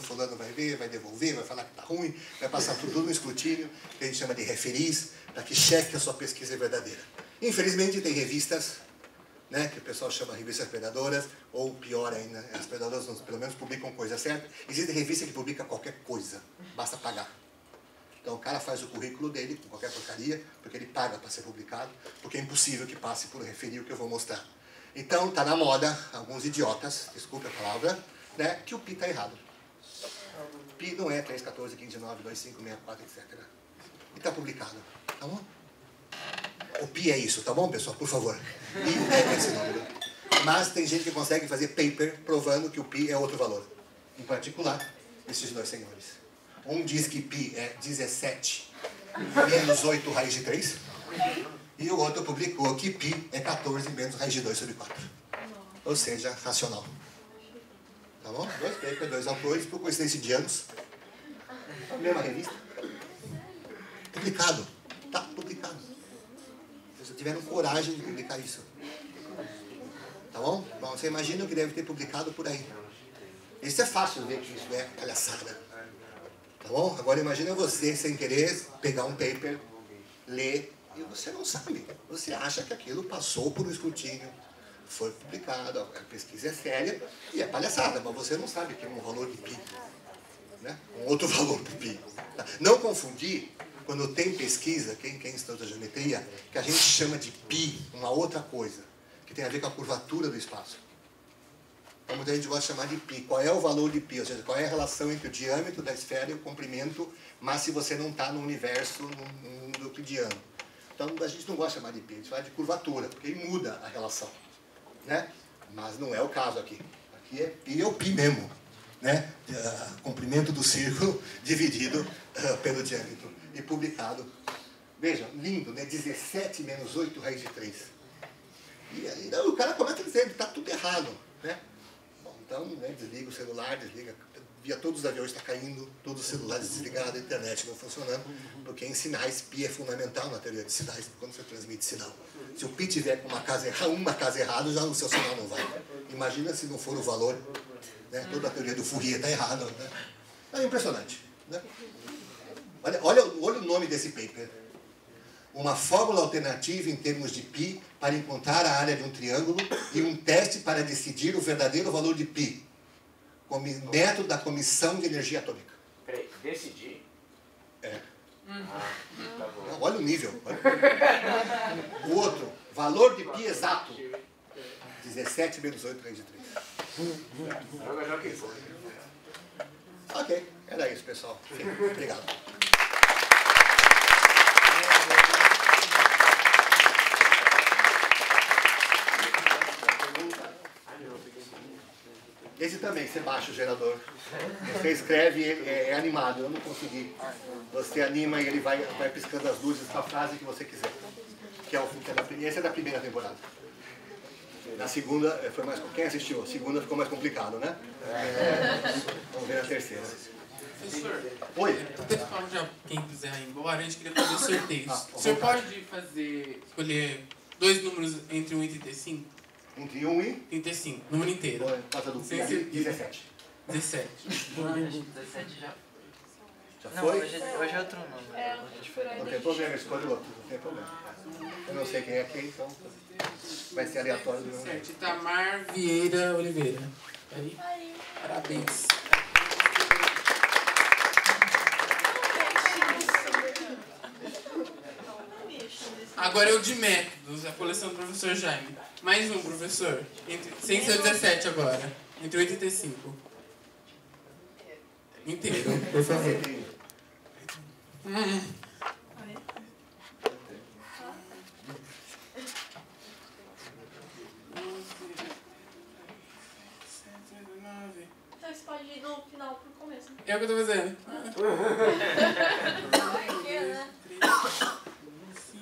fulano vai ver, vai devolver, vai falar que está ruim, vai passar tudo no escrutínio, que a gente chama de referis, para que cheque que a sua pesquisa é verdadeira. Infelizmente, tem revistas, né, que o pessoal chama de revistas predadoras, ou pior ainda, as predadoras pelo menos publicam coisa certa. Existe revista que publica qualquer coisa, basta pagar. Então o cara faz o currículo dele com qualquer porcaria, porque ele paga para ser publicado, porque é impossível que passe por referir o que eu vou mostrar. Então, está na moda, alguns idiotas, desculpe a palavra, né, que o pi está errado. Pi não é 3, 14, 15, 9, 2, 5, 6, 4, etc. E está publicado, tá bom? O pi é isso, tá bom, pessoal? Por favor. Pi é esse número. Mas tem gente que consegue fazer paper provando que o pi é outro valor. Em particular, esses dois senhores. Um diz que pi é 17 menos 8 raiz de 3. E o outro publicou que π é 14 menos raiz de 2 sobre 4. Ou seja, racional. Tá bom? 2 papers, 2 autores, por coincidência de anos. A mesma revista. Publicado. Tá publicado. Vocês tiveram coragem de publicar isso. Tá bom? Bom, você imagina o que deve ter publicado por aí. Isso é fácil ver que isso é palhaçada. Tá bom? Agora imagina você, sem querer, pegar um paper, ler, e você não sabe. Você acha que aquilo passou por um escrutínio, foi publicado, a pesquisa é séria e é palhaçada, mas você não sabe que é um valor de pi. Né? Um outro valor de pi. Não confundir, quando tem pesquisa, quem estuda geometria, que a gente chama de pi, uma outra coisa, que tem a ver com a curvatura do espaço. Então, muita gente gosta de chamar de π. Qual é o valor de π? Ou seja, qual é a relação entre o diâmetro da esfera e o comprimento, mas se você não está no universo, no mundo euclidiano. Então, a gente não gosta de chamar de π, a gente fala de curvatura, porque aí muda a relação. Né? Mas não é o caso aqui. Aqui é π, é o π mesmo. Né? Comprimento do círculo dividido pelo diâmetro. E publicado. Veja, lindo, né? 17 menos 8 raiz de 3. E aí o cara começa dizendo, está tudo errado. Né? Então, né, desliga o celular, desliga, via todos os aviões está caindo, todos os celulares desligados, a internet não funcionando, porque em sinais, π é fundamental na teoria de sinais, quando você transmite sinal. Se o π tiver com uma casa errada, já o seu sinal não vai. Imagina se não for o valor, né, toda a teoria do Fourier está errada. Né? É impressionante. Né? Olha o nome desse paper. Uma fórmula alternativa em termos de π para encontrar a área de um triângulo e um teste para decidir o verdadeiro valor de π. Método da comissão de energia atômica.
Peraí, decidir?
É.
Tá bom.
Olha o nível. O outro, valor de π exato. 17 menos 8 raiz de 3.
Joga que for.
Ok, era isso, pessoal. Obrigado. Esse também, você baixa o gerador. Você escreve, é animado, eu não consegui. Você anima e ele vai piscando as luzes com a frase que você quiser. Que é o que é da primeira, esse é da primeira temporada. Na segunda, foi mais, quem assistiu? A segunda ficou mais complicado, né? Vamos ver a terceira.
Professor,
Oi?
pessoal, já quem quiser ir embora, a gente queria fazer sorteios. O senhor pode escolher dois números entre 1 e 35?
Entre 1 e
35, número inteiro.
Passa do
Sem
17.
17.
Não, acho que 17 já.
Já
Não,
foi?
hoje é outro número.
Não tem problema, escolhe outro, não tem problema. Eu não sei quem é quem, então vai ser aleatório do meu.
17. Itamar Vieira Oliveira. Aí? Parabéns. Agora é o de métodos, a coleção do professor Jaime. Mais um, professor. Sem ser 17 agora. Entre 85. Inteiro, por favor.
Então você pode ir no final pro começo.
É o que eu tô fazendo.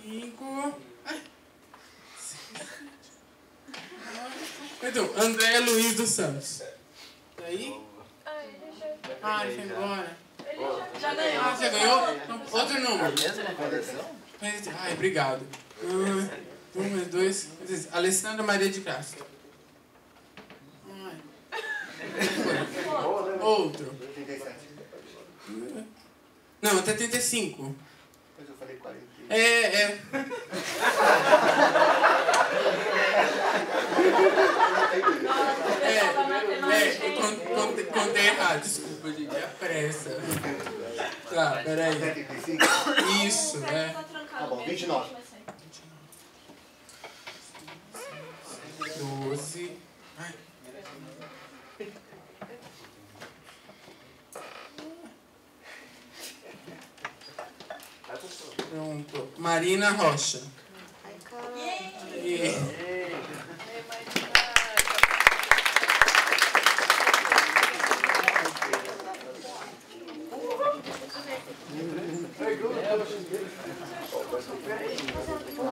5. Então, André Luiz dos Santos. Tá aí? Ah, ele foi embora.
Ele já ganhou.
Ah, você ganhou? Então, outro número.
Mesma coleção?
Ai, obrigado. 1, 2, 3. Alessandra Maria de Castro. Ai. Outro.
37.
Não, até 35.
Mas eu falei 40.
É. Eu contei errado, desculpa, gente. É a pressa. Tá, peraí.
75?
Isso, é.
Tá bom, 29.
12. Ai. Pronto. Marina Rocha. E...